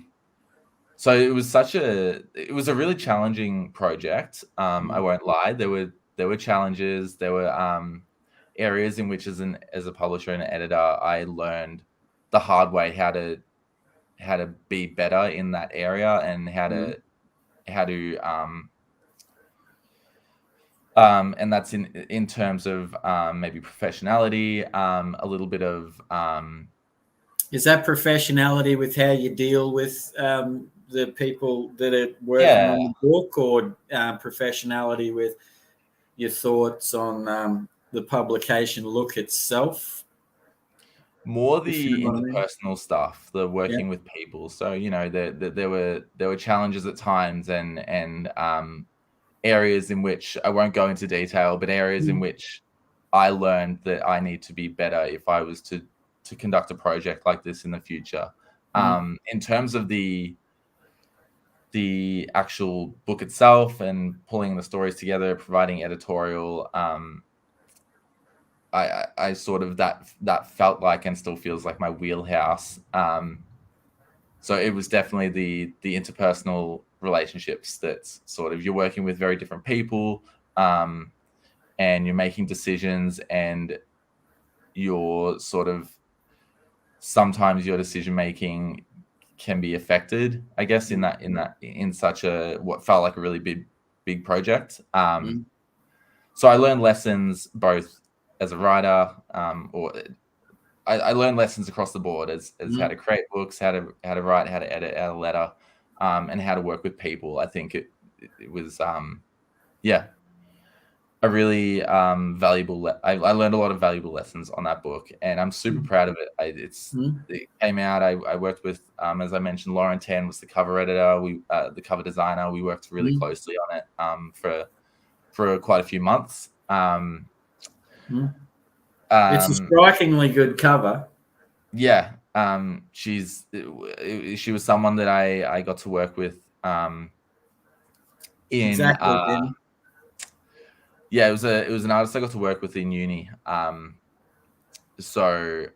it was a really challenging project. I won't lie. There were challenges. There were areas in which as a publisher and an editor, I learned the hard way how to be better in that area, and how to and that's in terms of maybe professionality, a little bit of is that professionality with how you deal with the people that are working on the book, or professionality with your thoughts on the publication look itself? More the interpersonal stuff, the working with people. So there were challenges at times, and areas in which I won't go into detail, but areas in which I learned that I need to be better if I was to conduct a project like this in the future. In terms of the actual book itself and pulling the stories together, providing editorial, I sort of that felt like and still feels like my wheelhouse. So it was definitely the interpersonal relationships that's sort of, you're working with very different people, and you're making decisions, and you're sort of sometimes your decision making can be affected, I guess, in such a what felt like a really big project. So I learned lessons both as a writer, or I learned lessons across the board as how to create books, how to write, how to edit a letter, and how to work with people. I think it was a really valuable. I learned a lot of valuable lessons on that book, and I'm super proud of it. It came out. I worked with, as I mentioned, Lauren Tan was the cover editor. The cover designer. We worked really closely on it for quite a few months. It's a strikingly good cover. Yeah, she was someone that I got to work with. Exactly. Yeah, it was an artist I got to work with in uni. So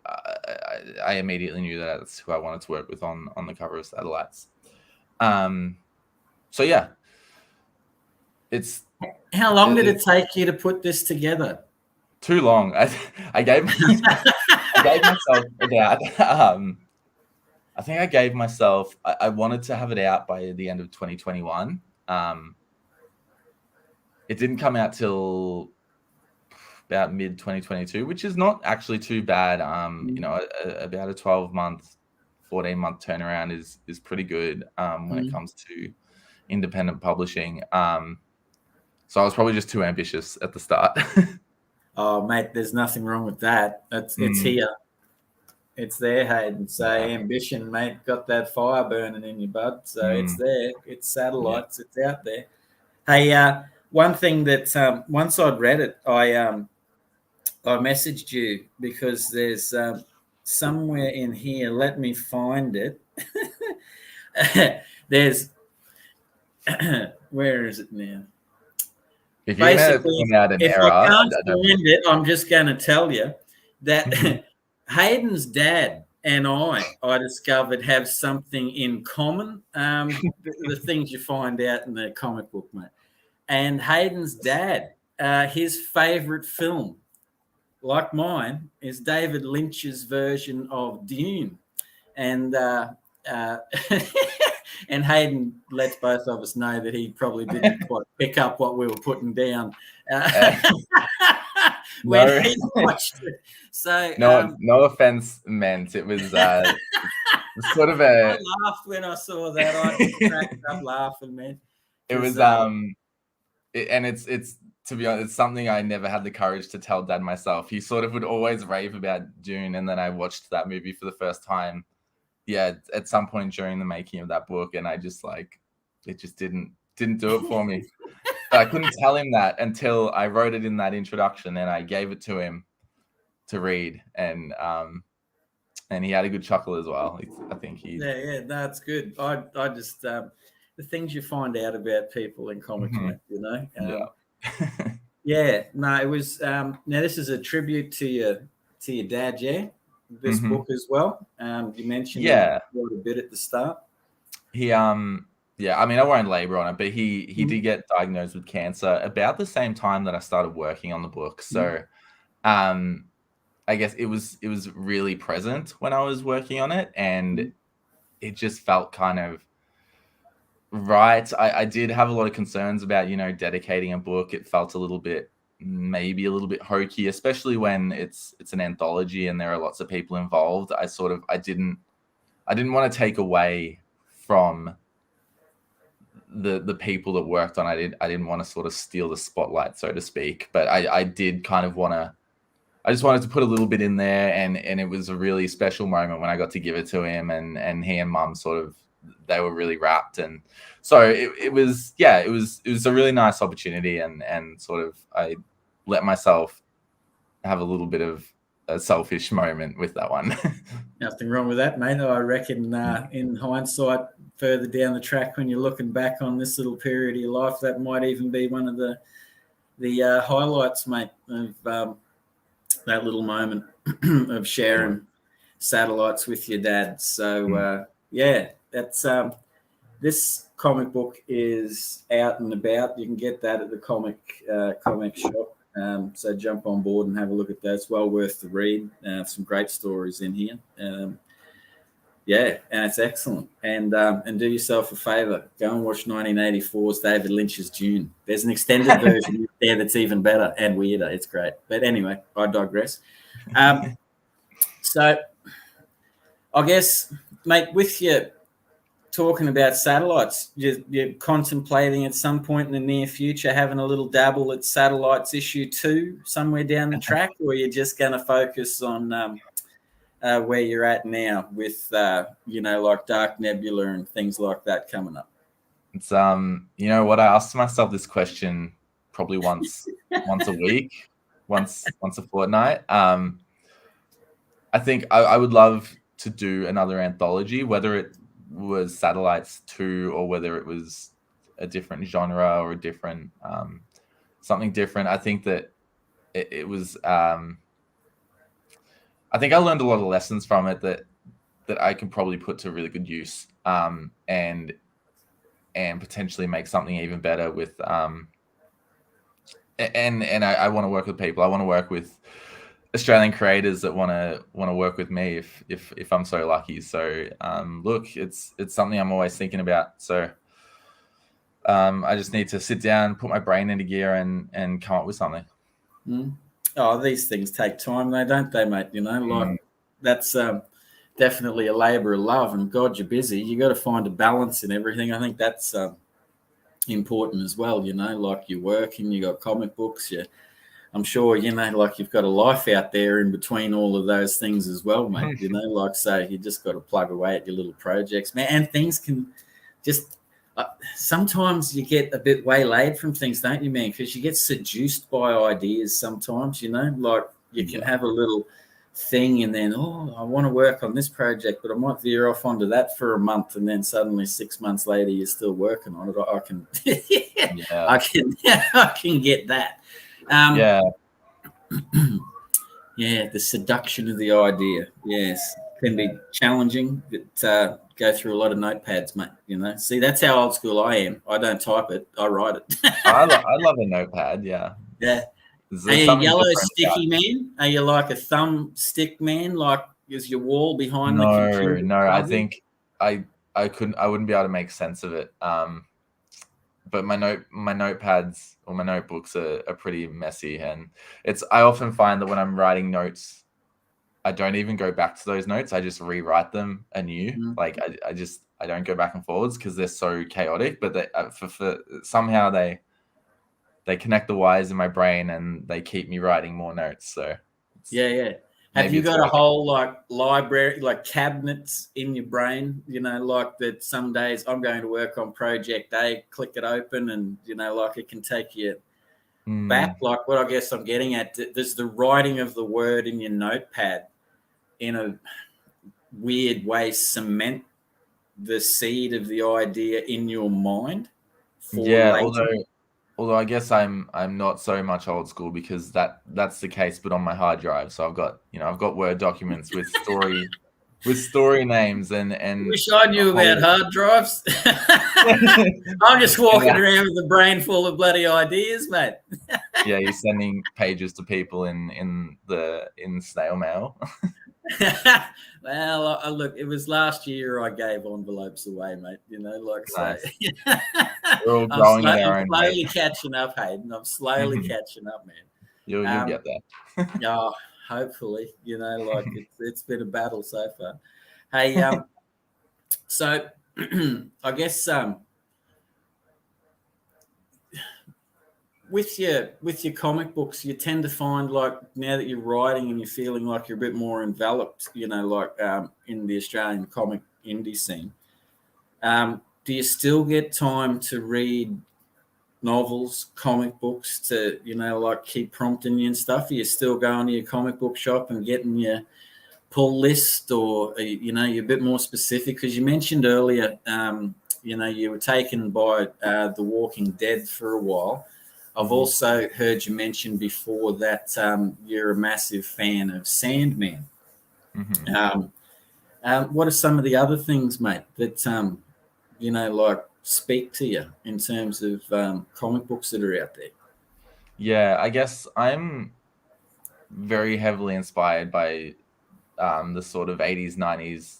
I immediately knew that that's who I wanted to work with on the cover of Satellites. So yeah, it's. How long did it take you to put this together? Too long. I gave myself about. I think I gave myself. I wanted to have it out by the end of 2021. It didn't come out till about mid 2022, which is not actually too bad. About a 12-month, 14-month turnaround is pretty good when it comes to independent publishing. So I was probably just too ambitious at the start. Oh, mate, there's nothing wrong with that. It's here. It's there, Haydn. So ambition, mate, got that fire burning in your bud. So it's there. It's Satellites. It's out there. Hey, one thing that once I'd read it, I messaged you because there's somewhere in here. Let me find it. There's where is it now? Basically, if I can't find it, I'm just going to tell you that Haydn's dad and I discovered, have something in common. The things you find out in the comic book, mate. And Haydn's dad, his favourite film, like mine, is David Lynch's version of Dune. And and Haydn lets both of us know that he probably didn't quite pick up what we were putting down when he watched it. So no offense meant. It was sort of a. I laughed when I saw that. I cracked up laughing, man. It was and it's to be honest, it's something I never had the courage to tell Dad myself. He sort of would always rave about Dune, and then I watched that movie for the first time. Yeah, at some point during the making of that book, and I just it just didn't do it for me. I couldn't tell him that until I wrote it in that introduction, and I gave it to him to read, and he had a good chuckle as well. I think he. Yeah, that's good. I just the things you find out about people in comics, you know. It was. Now this is a tribute to your dad, yeah. This book as well. You mentioned a bit at the start. He I mean, I won't labor on it, but he did get diagnosed with cancer about the same time that I started working on the book. So I guess it was really present when I was working on it, and it just felt kind of right. I did have a lot of concerns about, dedicating a book. It felt maybe a little bit hokey, especially when it's an anthology and there are lots of people involved. I didn't want to take away from the people that worked on it. I didn't want to sort of steal the spotlight, so to speak, but I did kind of I just wanted to put a little bit in there, and it was a really special moment when I got to give it to him, and he and Mum they were really wrapped, and so it was a really nice opportunity, and sort of I let myself have a little bit of a selfish moment with that one. Nothing wrong with that, mate. I reckon in hindsight, further down the track, when you're looking back on this little period of your life, that might even be one of the highlights, mate, of that little moment of sharing Satellites with your dad. So that's this comic book is out and about. You can get that at the ComX shop. So jump on board and have a look at that. It's well worth the read. Some great stories in here. Yeah, and it's excellent. And do yourself a favour. Go and watch 1984's David Lynch's Dune. There's an extended version there that's even better and weirder. It's great. But anyway, I digress. So I guess, mate, with you talking about satellites, you're contemplating at some point in the near future having a little dabble at satellites issue 2 somewhere down the track, or you're just going to focus on where you're at now with, like Dark Nebula and things like that coming up? It's you know what, I asked myself this question probably once a week, once a fortnight. I think I would love to do another anthology, whether it was Satellites 2 or whether it was a different genre or a different something different. I think that it was I think I learned a lot of lessons from it that I can probably put to really good use, and potentially make something even better with and I want to work with people. I want to work with Australian creators that want to work with me if I'm so lucky. So look, it's something I'm always thinking about. So I just need to sit down, put my brain into gear, and come up with something. Oh, these things take time, though, don't they, mate? That's definitely a labour of love, and God, you're busy. You got to find a balance in everything. I think that's important as well. Like you work and you got comic books. I'm sure like you've got a life out there in between all of those things as well, mate. So you just got to plug away at your little projects, man. And things can just sometimes you get a bit waylaid from things, don't you, man? Because you get seduced by ideas sometimes. Like you can have a little thing and then, I want to work on this project, but I might veer off onto that for a month, and then suddenly 6 months later you're still working on it. I can I can get that. The seduction of the idea, yes, can be challenging, but go through a lot of notepads, mate. See, that's how old school I am. I don't type it, I write it. I love a notepad. Yeah Are you a yellow sticky man? Are you like a thumb stick man? Like, is your wall behind the computer? No, I think I wouldn't be able to make sense of it. But my notepads or my notebooks are pretty messy, and I often find that when I'm writing notes, I don't even go back to those notes. I just rewrite them anew. Like I don't go back and forwards because they're so chaotic. But they for somehow they connect the wires in my brain and they keep me writing more notes. So Have you got a whole like library, like cabinets in your brain, like that some days I'm going to work on project A, click it open and, like it can take you back. Like what I guess I'm getting at, there's the writing of the word in your notepad in a weird way cement the seed of the idea in your mind. Although I guess I'm not so much old school because that's the case, but on my hard drive. So I've got Word documents with story names and. Wish I knew about hard drives. I'm just walking around with a brain full of bloody ideas, mate. Yeah, you're sending pages to people in snail mail. Well, look, it was last year I gave envelopes away, mate. Nice. So. We're all growing in our own way. I'm slowly catching up, Hayden. I'm slowly catching up, man. You'll get that. Yeah, hopefully. Like it's been a battle so far. Hey, so I guess with your comic books, you tend to find like now that you're writing and you're feeling like you're a bit more enveloped, like in the Australian comic indie scene. Do you still get time to read novels, comic books to, like keep prompting you and stuff? Are you still going to your comic book shop and getting your pull list, or, you're a bit more specific? Because you mentioned earlier, you were taken by The Walking Dead for a while. I've also heard you mention before that you're a massive fan of Sandman. What are some of the other things, mate, that, like speak to you in terms of comic books that are out there? Yeah, I guess I'm very heavily inspired by the sort of 80s, 90s,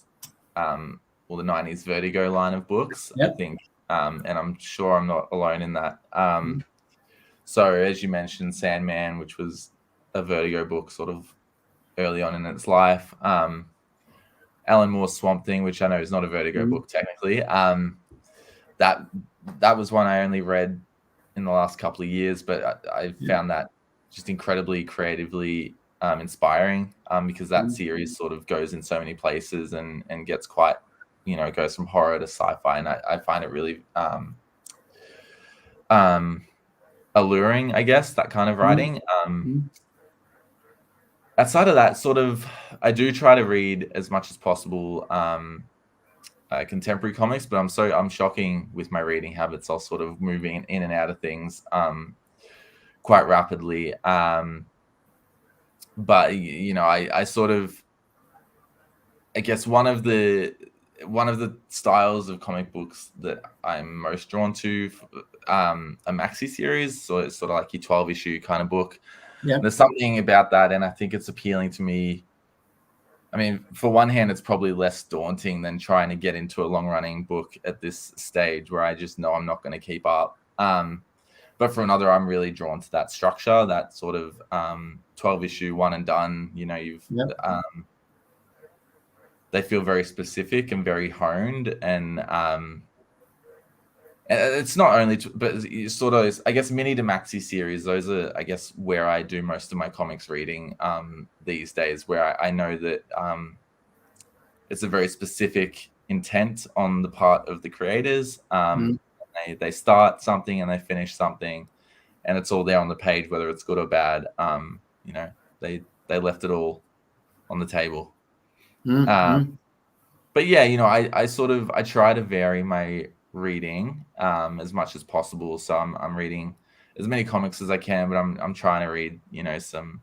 or the 90s Vertigo line of books, Yep. I think. And I'm sure I'm not alone in that. So as you mentioned, Sandman, which was a Vertigo book sort of early on in its life. Alan Moore's Swamp Thing, which I know is not a Vertigo book technically. That was one I only read in the last couple of years, but I found that just incredibly creatively inspiring, because that series sort of goes in so many places and gets quite, goes from horror to sci-fi, and I find it really alluring, I guess, that kind of writing. Outside of that, sort of, I do try to read as much as possible contemporary comics, but I'm shocking with my reading habits. I'll sort of move in and out of things quite rapidly. But I sort of, I guess one of the styles of comic books that I'm most drawn to, a maxi series, so it's sort of like your 12 issue kind of book. There's something about that, and I think it's appealing to me. I mean, for one hand, it's probably less daunting than trying to get into a long-running book at this stage where I just know I'm not going to keep up. But for another, I'm really drawn to that structure, that sort of 12-issue one and done. They feel very specific and very honed, and it's not only, but it's sort of, I guess, mini to maxi series. Those are, I guess, where I do most of my comics reading these days, where I know that it's a very specific intent on the part of the creators. They start something and they finish something, and it's all there on the page, whether it's good or bad. They left it all on the table. But yeah, I sort of, I try to vary my reading as much as possible. So I'm reading as many comics as I can, but I'm trying to read, some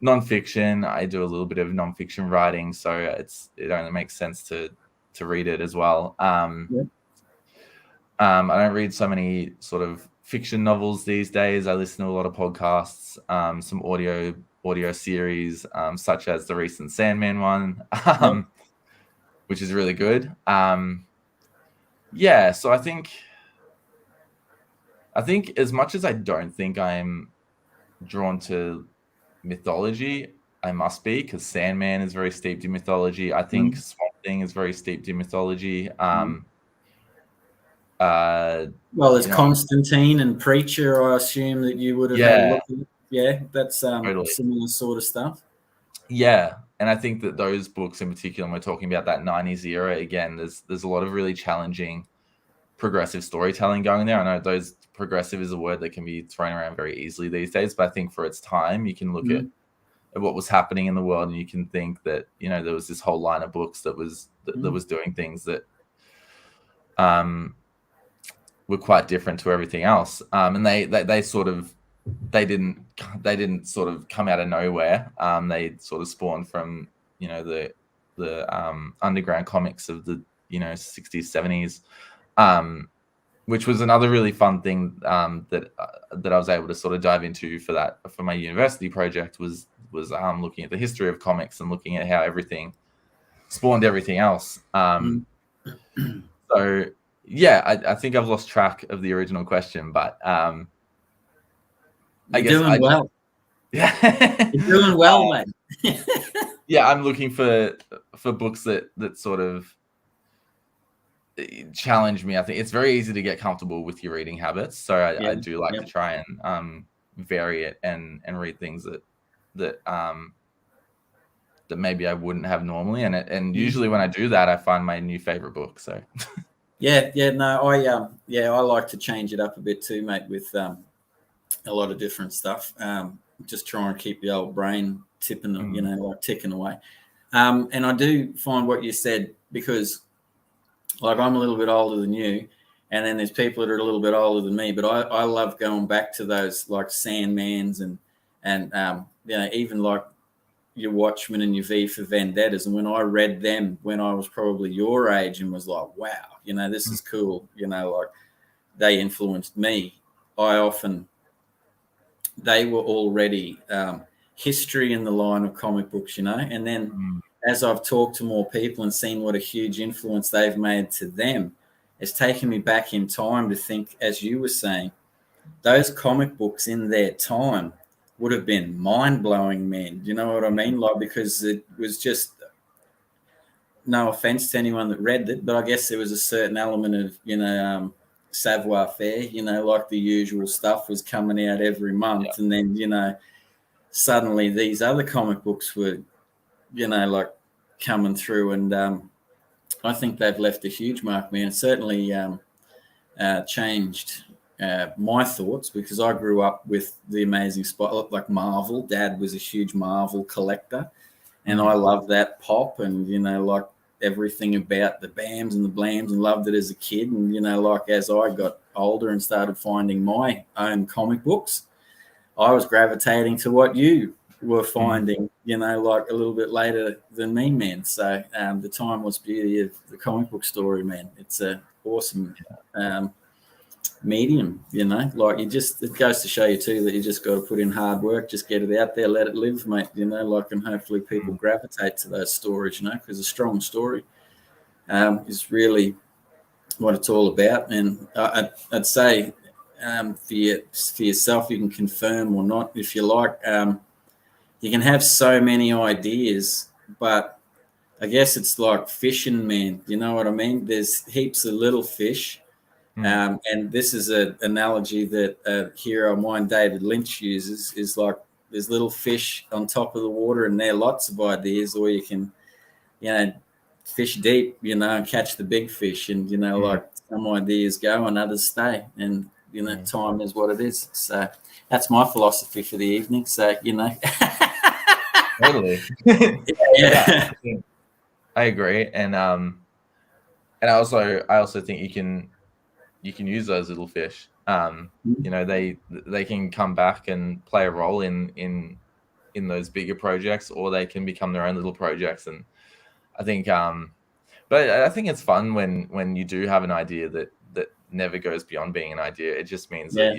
nonfiction. I do a little bit of nonfiction writing, so it only makes sense to read it as well. I don't read so many sort of fiction novels these days. I listen to a lot of podcasts, some audio series, such as the recent Sandman one, which is really good. So I think as much as I don't think I'm drawn to mythology, I must be, because Sandman is very steeped in mythology. I think Swamp Thing is very steeped in mythology. Well, there's Constantine and Preacher. I assume that you would have had a look at. Yeah, that's totally similar sort of stuff. Yeah, and I think that those books in particular, when we're talking about that 90s era, again, there's a lot of really challenging progressive storytelling going there. I know progressive is a word that can be thrown around very easily these days, but I think for its time, you can look at what was happening in the world, and you can think that there was this whole line of books that was doing things that were quite different to everything else, and they didn't sort of come out of nowhere. They sort of spawned from the underground comics of the 60s, 70s, which was another really fun thing that I was able to sort of dive into for my university project, was looking at the history of comics and looking at how everything spawned everything else. So yeah, I think I've lost track of the original question, but I guess doing well. Yeah, you're doing well, mate. Yeah, I'm looking for books that sort of challenge me. I think it's very easy to get comfortable with your reading habits, so I do like to try and vary it and read things that maybe I wouldn't have normally, and usually when I do that, I find my new favorite book. So I like to change it up a bit too, mate, with a lot of different stuff. Just try and keep the old brain tipping, like ticking away. And I do find what you said, because like I'm a little bit older than you, and then there's people that are a little bit older than me, but I love going back to those like Sandmans and even like your Watchmen and your V for Vendettas. And when I read them when I was probably your age and was like, wow, this is cool, like they influenced me. They were already history in the line of comic books, and then as I've talked to more people and seen what a huge influence they've made to them, it's taken me back in time to think, as you were saying, those comic books in their time would have been mind-blowing, man. You know what I mean? Like, because it was just, no offense to anyone that read it, but I guess there was a certain element of, savoir-faire, like the usual stuff was coming out every month. Yeah. And then, suddenly these other comic books were, like coming through. And I think they've left a huge mark, man. It certainly changed my thoughts, because I grew up with the amazing spot, like Marvel. Dad was a huge Marvel collector, and I loved that pop and, like everything about the Bams and the Blams, and loved it as a kid. And, like as I got older and started finding my own comic books, I was gravitating to what you were finding, like a little bit later than me, man. So the timeless beauty of the comic book story, man. It's a awesome medium, like it goes to show you too that you just got to put in hard work, just get it out there, let it live, mate, like, and hopefully people gravitate to those stories, because a strong story is really what it's all about. And I'd say for yourself, you can confirm or not if you like, you can have so many ideas, but I guess it's like fishing, man. You know what I mean? There's heaps of little fish. And this is an analogy that a hero of mine, David Lynch, uses, is like there's little fish on top of the water and there are lots of ideas, or you can, fish deep, and catch the big fish. And, like some ideas go and others stay. And, time is what it is. So that's my philosophy for the evening. So, Totally. Yeah. I agree. And I also think you can use those little fish. They can come back and play a role in those bigger projects, or they can become their own little projects. And I think, but I think it's fun when you do have an idea that never goes beyond being an idea. It just means that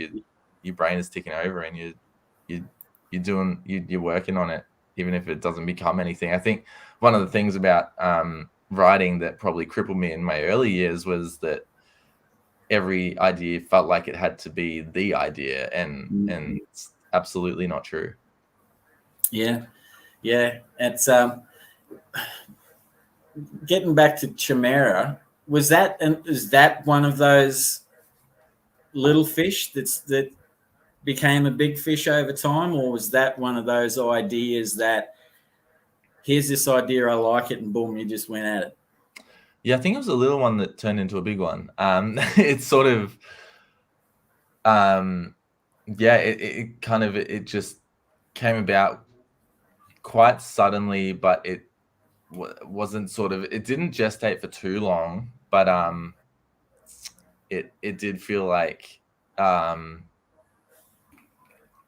your brain is ticking over and you're working on it, even if it doesn't become anything. I think one of the things about writing that probably crippled me in my early years was that every idea felt like it had to be the idea, and it's absolutely not true. Yeah. It's getting back to Chimera. Is that one of those little fish that became a big fish over time, or was that one of those ideas that here's this idea, I like it, and boom, you just went at it? Yeah, I think it was a little one that turned into a big one. It's sort of, it just came about quite suddenly, but it wasn't it didn't gestate for too long, but it did feel like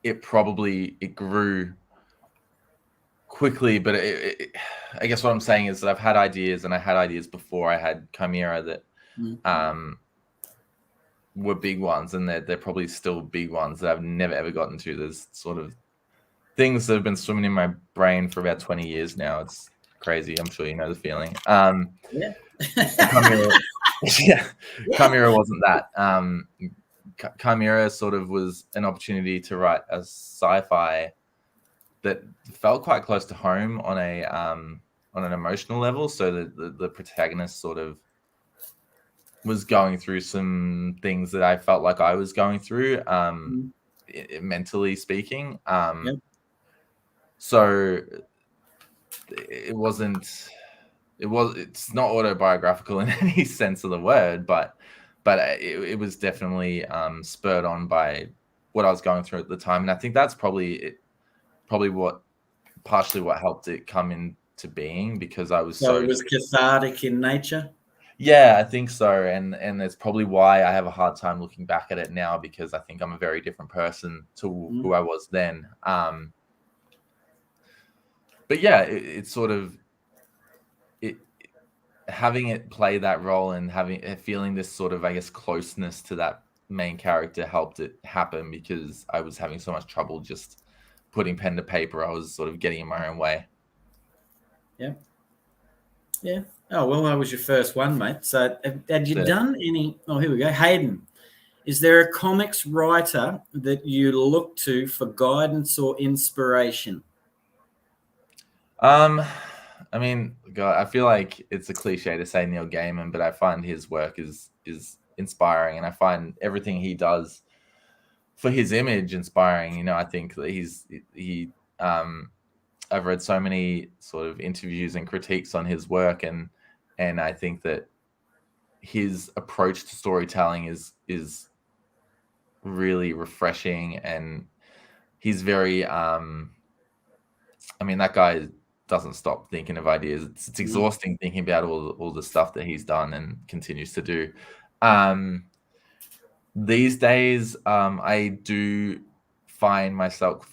it grew quickly. But I guess what I'm saying is that I've had ideas, and I had ideas before I had Chimera that were big ones, and they're probably still big ones that I've never ever gotten to. There's sort of things that have been swimming in my brain for about 20 years now. It's crazy. I'm sure you know the feeling. Chimera wasn't that. Chimera sort of was an opportunity to write a sci-fi that felt quite close to home on an emotional level. So the protagonist sort of was going through some things that I felt like I was going through, mentally speaking. So it's not autobiographical in any sense of the word, but it was definitely spurred on by what I was going through at the time. And I think that's partially what helped it come into being, because I was so it was cathartic in nature. Yeah, I think so. And it's probably why I have a hard time looking back at it now, because I think I'm a very different person to who I was then. but yeah, it's sort of it having it play that role and feeling this sort of, I guess, closeness to that main character helped it happen, because I was having so much trouble just putting pen to paper. I was sort of getting in my own way. Yeah. Oh, well, that was your first one, mate. So had you done any? Oh, here we go. Haydn, is there a comics writer that you look to for guidance or inspiration? I mean, God, I feel like it's a cliche to say Neil Gaiman, but I find his work is inspiring, and I find everything he does for his image inspiring. You know, I think that I've read so many sort of interviews and critiques on his work, and I think that his approach to storytelling is really refreshing, and he's very I mean, that guy doesn't stop thinking of ideas. It's exhausting thinking about all the stuff that he's done and continues to do. These days, I do find myself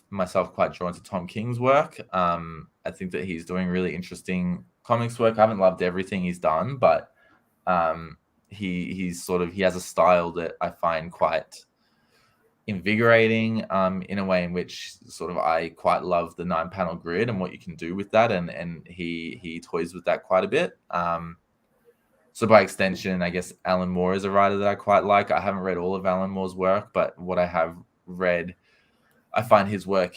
quite drawn to Tom King's work. I think that he's doing really interesting comics work. I haven't loved everything he's done, but he has a style that I find quite invigorating, in a way in which sort of I quite love the 9-panel grid and what you can do with that, and he toys with that quite a bit. So by extension, I guess Alan Moore is a writer that I quite like. I haven't read all of Alan Moore's work, but what I have read, I find his work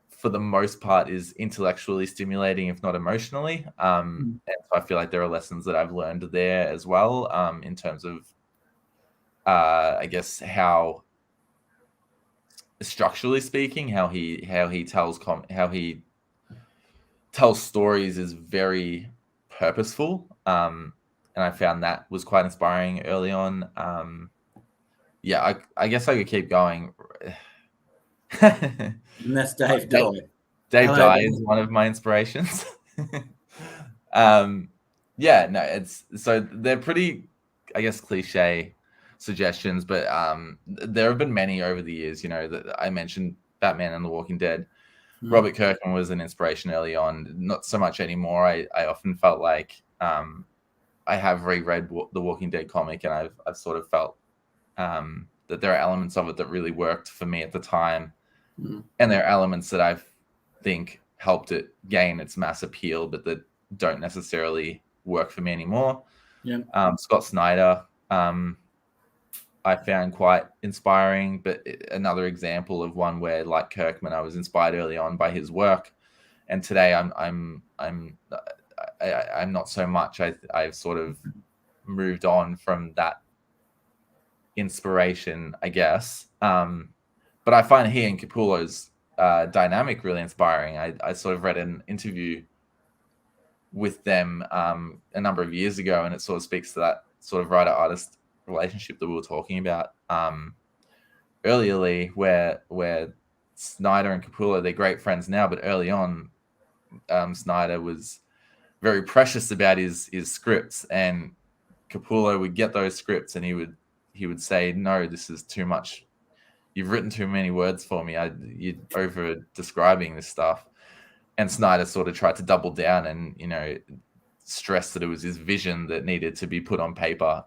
for the most part is intellectually stimulating, if not emotionally. And so I feel like there are lessons that I've learned there as well, in terms of I guess how, structurally speaking, how he tells stories is very purposeful, and I found that was quite inspiring early on. I guess I could keep going. And that's Dave Dye. Dave Dye is one of my inspirations. It's so they're pretty, I guess, cliche suggestions, but there have been many over the years. You know, that I mentioned Batman and The Walking Dead. Robert Kirkman was an inspiration early on, not so much anymore. I often felt like I have reread The Walking Dead comic, and I've sort of felt that there are elements of it that really worked for me at the time, and there are elements that I think helped it gain its mass appeal, but that don't necessarily work for me anymore. Scott Snyder, I found quite inspiring, but another example of one where, like Kirkman, I was inspired early on by his work, and today I'm not so much. I've sort of moved on from that inspiration, I guess. But I find he and Capullo's dynamic really inspiring. I sort of read an interview with them a number of years ago, and it sort of speaks to that sort of writer-artist relationship that we were talking about earlier, where Snyder and Capullo, they're great friends now, but early on, Snyder was very precious about his scripts, and Capullo would get those scripts and he would say, "No, this is too much. You've written too many words for me. You're over describing this stuff." And Snyder sort of tried to double down and, you know, stress that it was his vision that needed to be put on paper.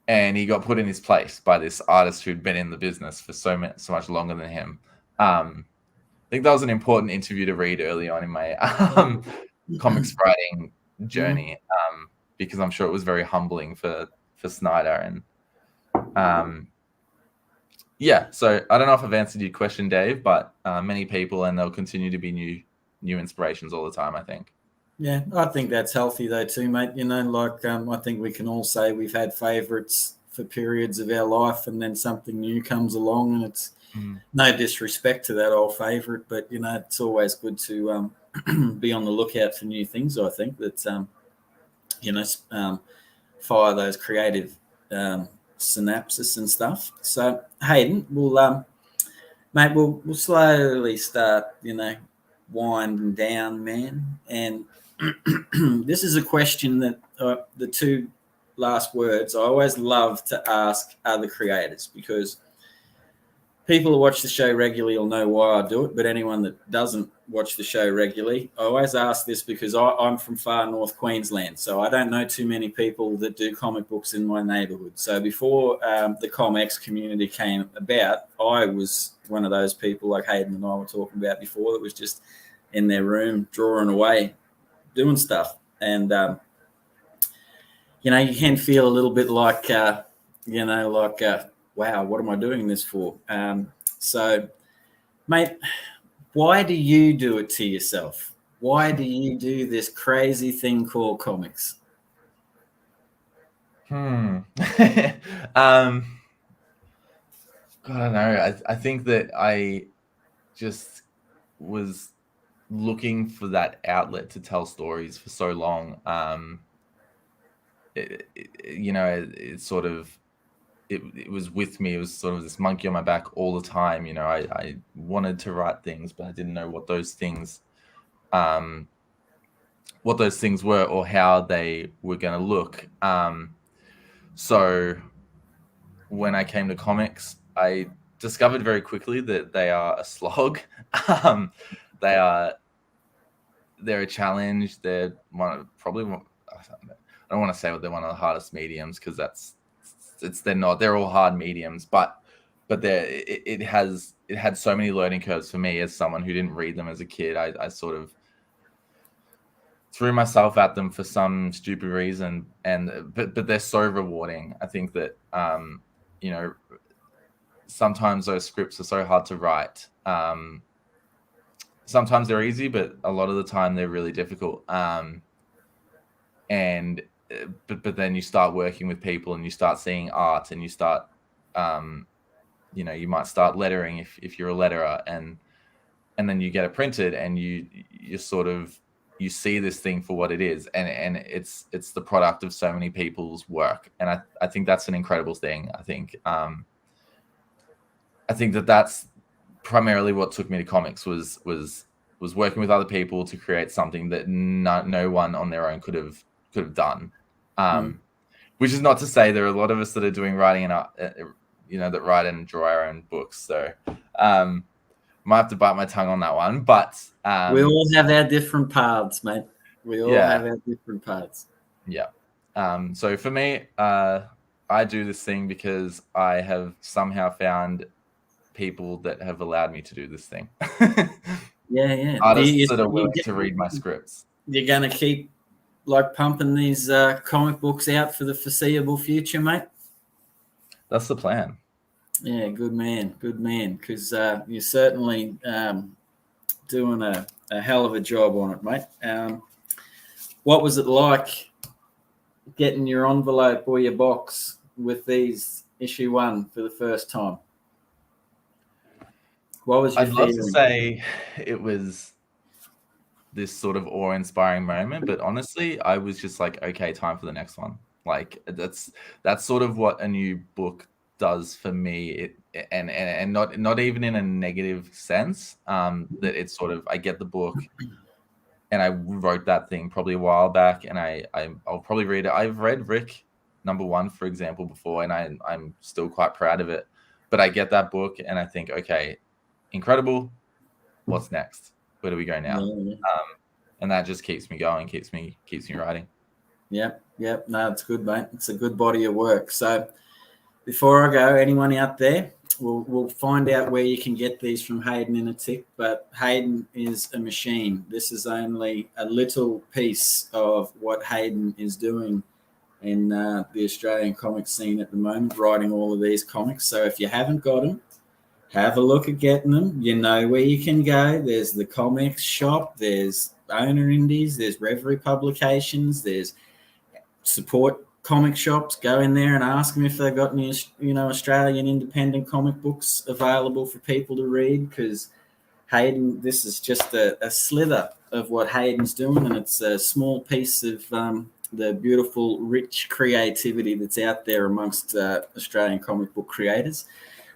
And he got put in his place by this artist who'd been in the business for so much longer than him. I think that was an important interview to read early on in my comics writing journey, because I'm sure it was very humbling for Snyder. And so I don't know if I've answered your question, Dave, but many people, and there'll continue to be new inspirations all the time, I think. Yeah, I think that's healthy though too, mate. You know, like I think we can all say we've had favourites for periods of our life, and then something new comes along, and it's no disrespect to that old favourite, but you know, it's always good to be on the lookout for new things. I think that fire those creative synapses and stuff. So Haydn, we'll slowly start, winding down, man, and this is a question that the two last words I always love to ask other creators, because people who watch the show regularly will know why I do it, but anyone that doesn't watch the show regularly, I always ask this because I'm from far north Queensland, so I don't know too many people that do comic books in my neighbourhood. So before the ComX community came about, I was one of those people like Haydn and I were talking about before that was just in their room drawing away, doing stuff. And, you can feel a little bit like, wow, what am I doing this for? So, mate, why do you do it to yourself? Why do you do this crazy thing called comics? God, I don't know. I think that I just was looking for that outlet to tell stories for so long. It sort of it was with me. It was sort of this monkey on my back all the time. I wanted to write things, but I didn't know what those things were or how they were going to look. So when I came to comics, I discovered very quickly that they are a slog. They're a challenge. They're I don't want to say they're one of the hardest mediums because they're not. They're all hard mediums, but it had so many learning curves for me as someone who didn't read them as a kid. I sort of threw myself at them for some stupid reason, but they're so rewarding. I think that sometimes those scripts are so hard to write. Sometimes they're easy, but a lot of the time they're really difficult. But then you start working with people and you start seeing art and you start, you might start lettering if you're a letterer, and then you get it printed and you see this thing for what it is, and it's the product of so many people's work, and I think that's an incredible thing. I think that's primarily what took me to comics was working with other people to create something that no one on their own could have done. Which is not to say there are a lot of us that are doing writing and that write and draw our own books. So might have to bite my tongue on that one, but we all have our different paths, mate. We all have our different paths. Yeah. So for me, I do this thing because I have somehow found people that have allowed me to do this thing. Yeah. Artists that are willing to read my scripts. You're going to keep pumping these comic books out for the foreseeable future, mate? That's the plan. Yeah, good man. Because you're certainly doing a hell of a job on it, mate. What was it like getting your envelope or your box with these issue 1 for the first time? What was your feeling? I'd love to say it was this sort of awe-inspiring moment, but honestly, I was just like, okay, time for the next one. Like that's sort of what a new book does for me. And not even in a negative sense. That it's sort of, I get the book and I wrote that thing probably a while back, and I'll probably read it. I've read Rick #1, for example, before, and I'm still quite proud of it. But I get that book and I think, okay, incredible. What's next? Where do we go now? Yeah. And that just keeps me going, keeps me writing. Yep. No, it's good, mate. It's a good body of work. So before I go, anyone out there, we'll find out where you can get these from Haydn in a tick. But Haydn is a machine. This is only a little piece of what Haydn is doing in the Australian comic scene at the moment, writing all of these comics. So if you haven't got them, have a look at getting them. You know where you can go. There's the ComX shop. There's Owner Indies. There's Reverie Publications. There's support comic shops. Go in there and ask them if they've got any, Australian independent comic books available for people to read, because Haydn, this is just a slither of what Haydn's doing, and it's a small piece of the beautiful, rich creativity that's out there amongst Australian comic book creators.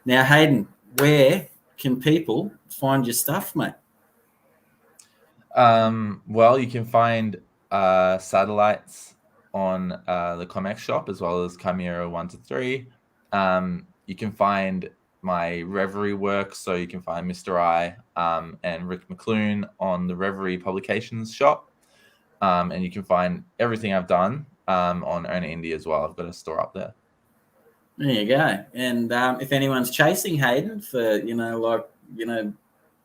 Now, Haydn, where can people find your stuff, mate? Well, you can find satellites on the ComX shop, as well as Chimera 1 to 3. You can find my Reverie work. So you can find Mr. I and Rick McClune on the Reverie Publications shop. And you can find everything I've done on Owner Indie as well. I've got a store up there. There you go. And if anyone's chasing Haydn for,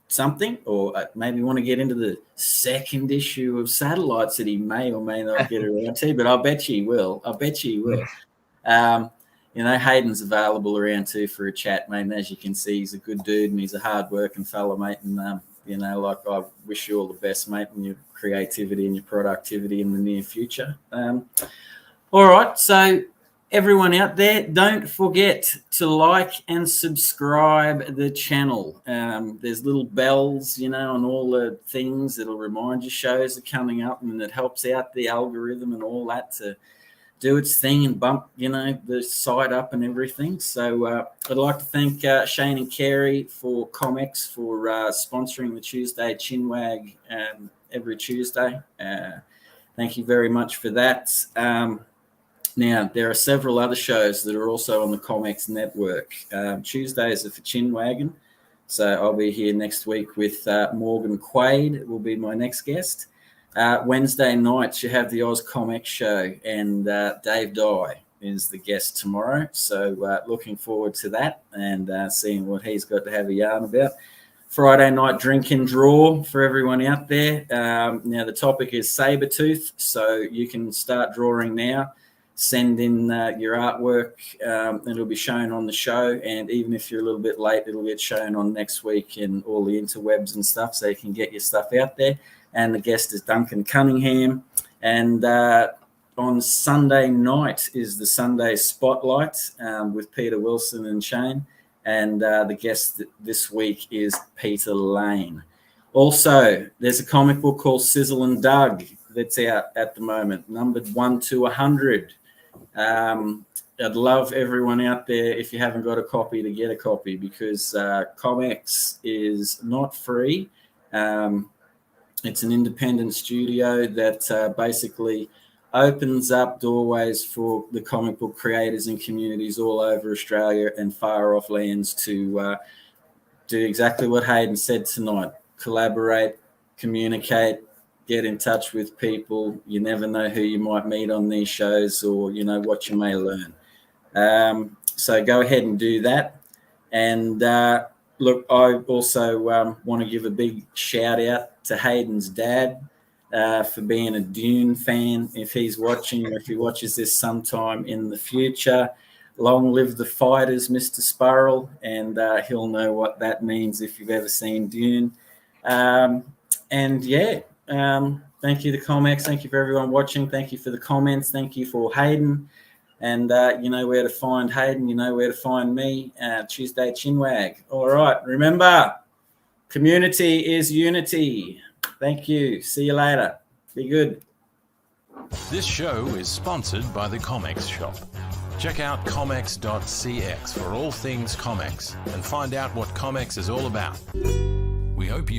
something, or maybe want to get into the second issue of Satellites that he may or may not get around to, but I'll bet you he will. Hayden's available around too for a chat, mate. And as you can see, he's a good dude and he's a hard-working fella, mate. And, I wish you all the best, mate, and your creativity and your productivity in the near future. All right, so everyone out there, don't forget to like and subscribe the channel. There's little bells, on all the things that'll remind you shows are coming up, and it helps out the algorithm and all that to do its thing and bump, the site up and everything. So I'd like to thank Shane and Carey for ComX for sponsoring the Tuesday Chinwag every Tuesday. Thank you very much for that. Now, there are several other shows that are also on the ComX network. Tuesdays are for Chinwagon. So I'll be here next week with Morgan Quaid will be my next guest. Wednesday nights, you have the Oz ComX show, and Dave Dye is the guest tomorrow. So looking forward to that and seeing what he's got to have a yarn about. Friday night drink and draw for everyone out there. Now, the topic is Sabertooth, so you can start drawing now. Send in your artwork. It'll be shown on the show, and even if you're a little bit late, it'll get shown on next week and all the interwebs and stuff, so you can get your stuff out there. And the guest is Duncan Cunningham. And on Sunday night is the Sunday Spotlight with Peter Wilson and Shane. And the guest this week is Peter Lane. Also, there's a comic book called Sizzle and Doug that's out at the moment, numbered 1 to 100. I'd love everyone out there, if you haven't got a copy, to get a copy, because ComX is not free. It's an independent studio that basically opens up doorways for the comic book creators and communities all over Australia and far off lands to do exactly what Haydn said tonight: collaborate, communicate, get in touch with people. You never know who you might meet on these shows, or what you may learn. So go ahead and do that. And look, I also want to give a big shout out to Hayden's dad for being a Dune fan. If he's watching, or if he watches this sometime in the future, long live the fighters, Mr. Spurrell, and he'll know what that means if you've ever seen Dune. Thank you to ComX. Thank you for everyone watching. Thank you for the comments. Thank you for Haydn. And you know where to find Haydn. You know where to find me. Tuesday Chinwag. All right. Remember, community is unity. Thank you. See you later. Be good. This show is sponsored by the ComX Shop. Check out comx.cx for all things ComX and find out what ComX is all about.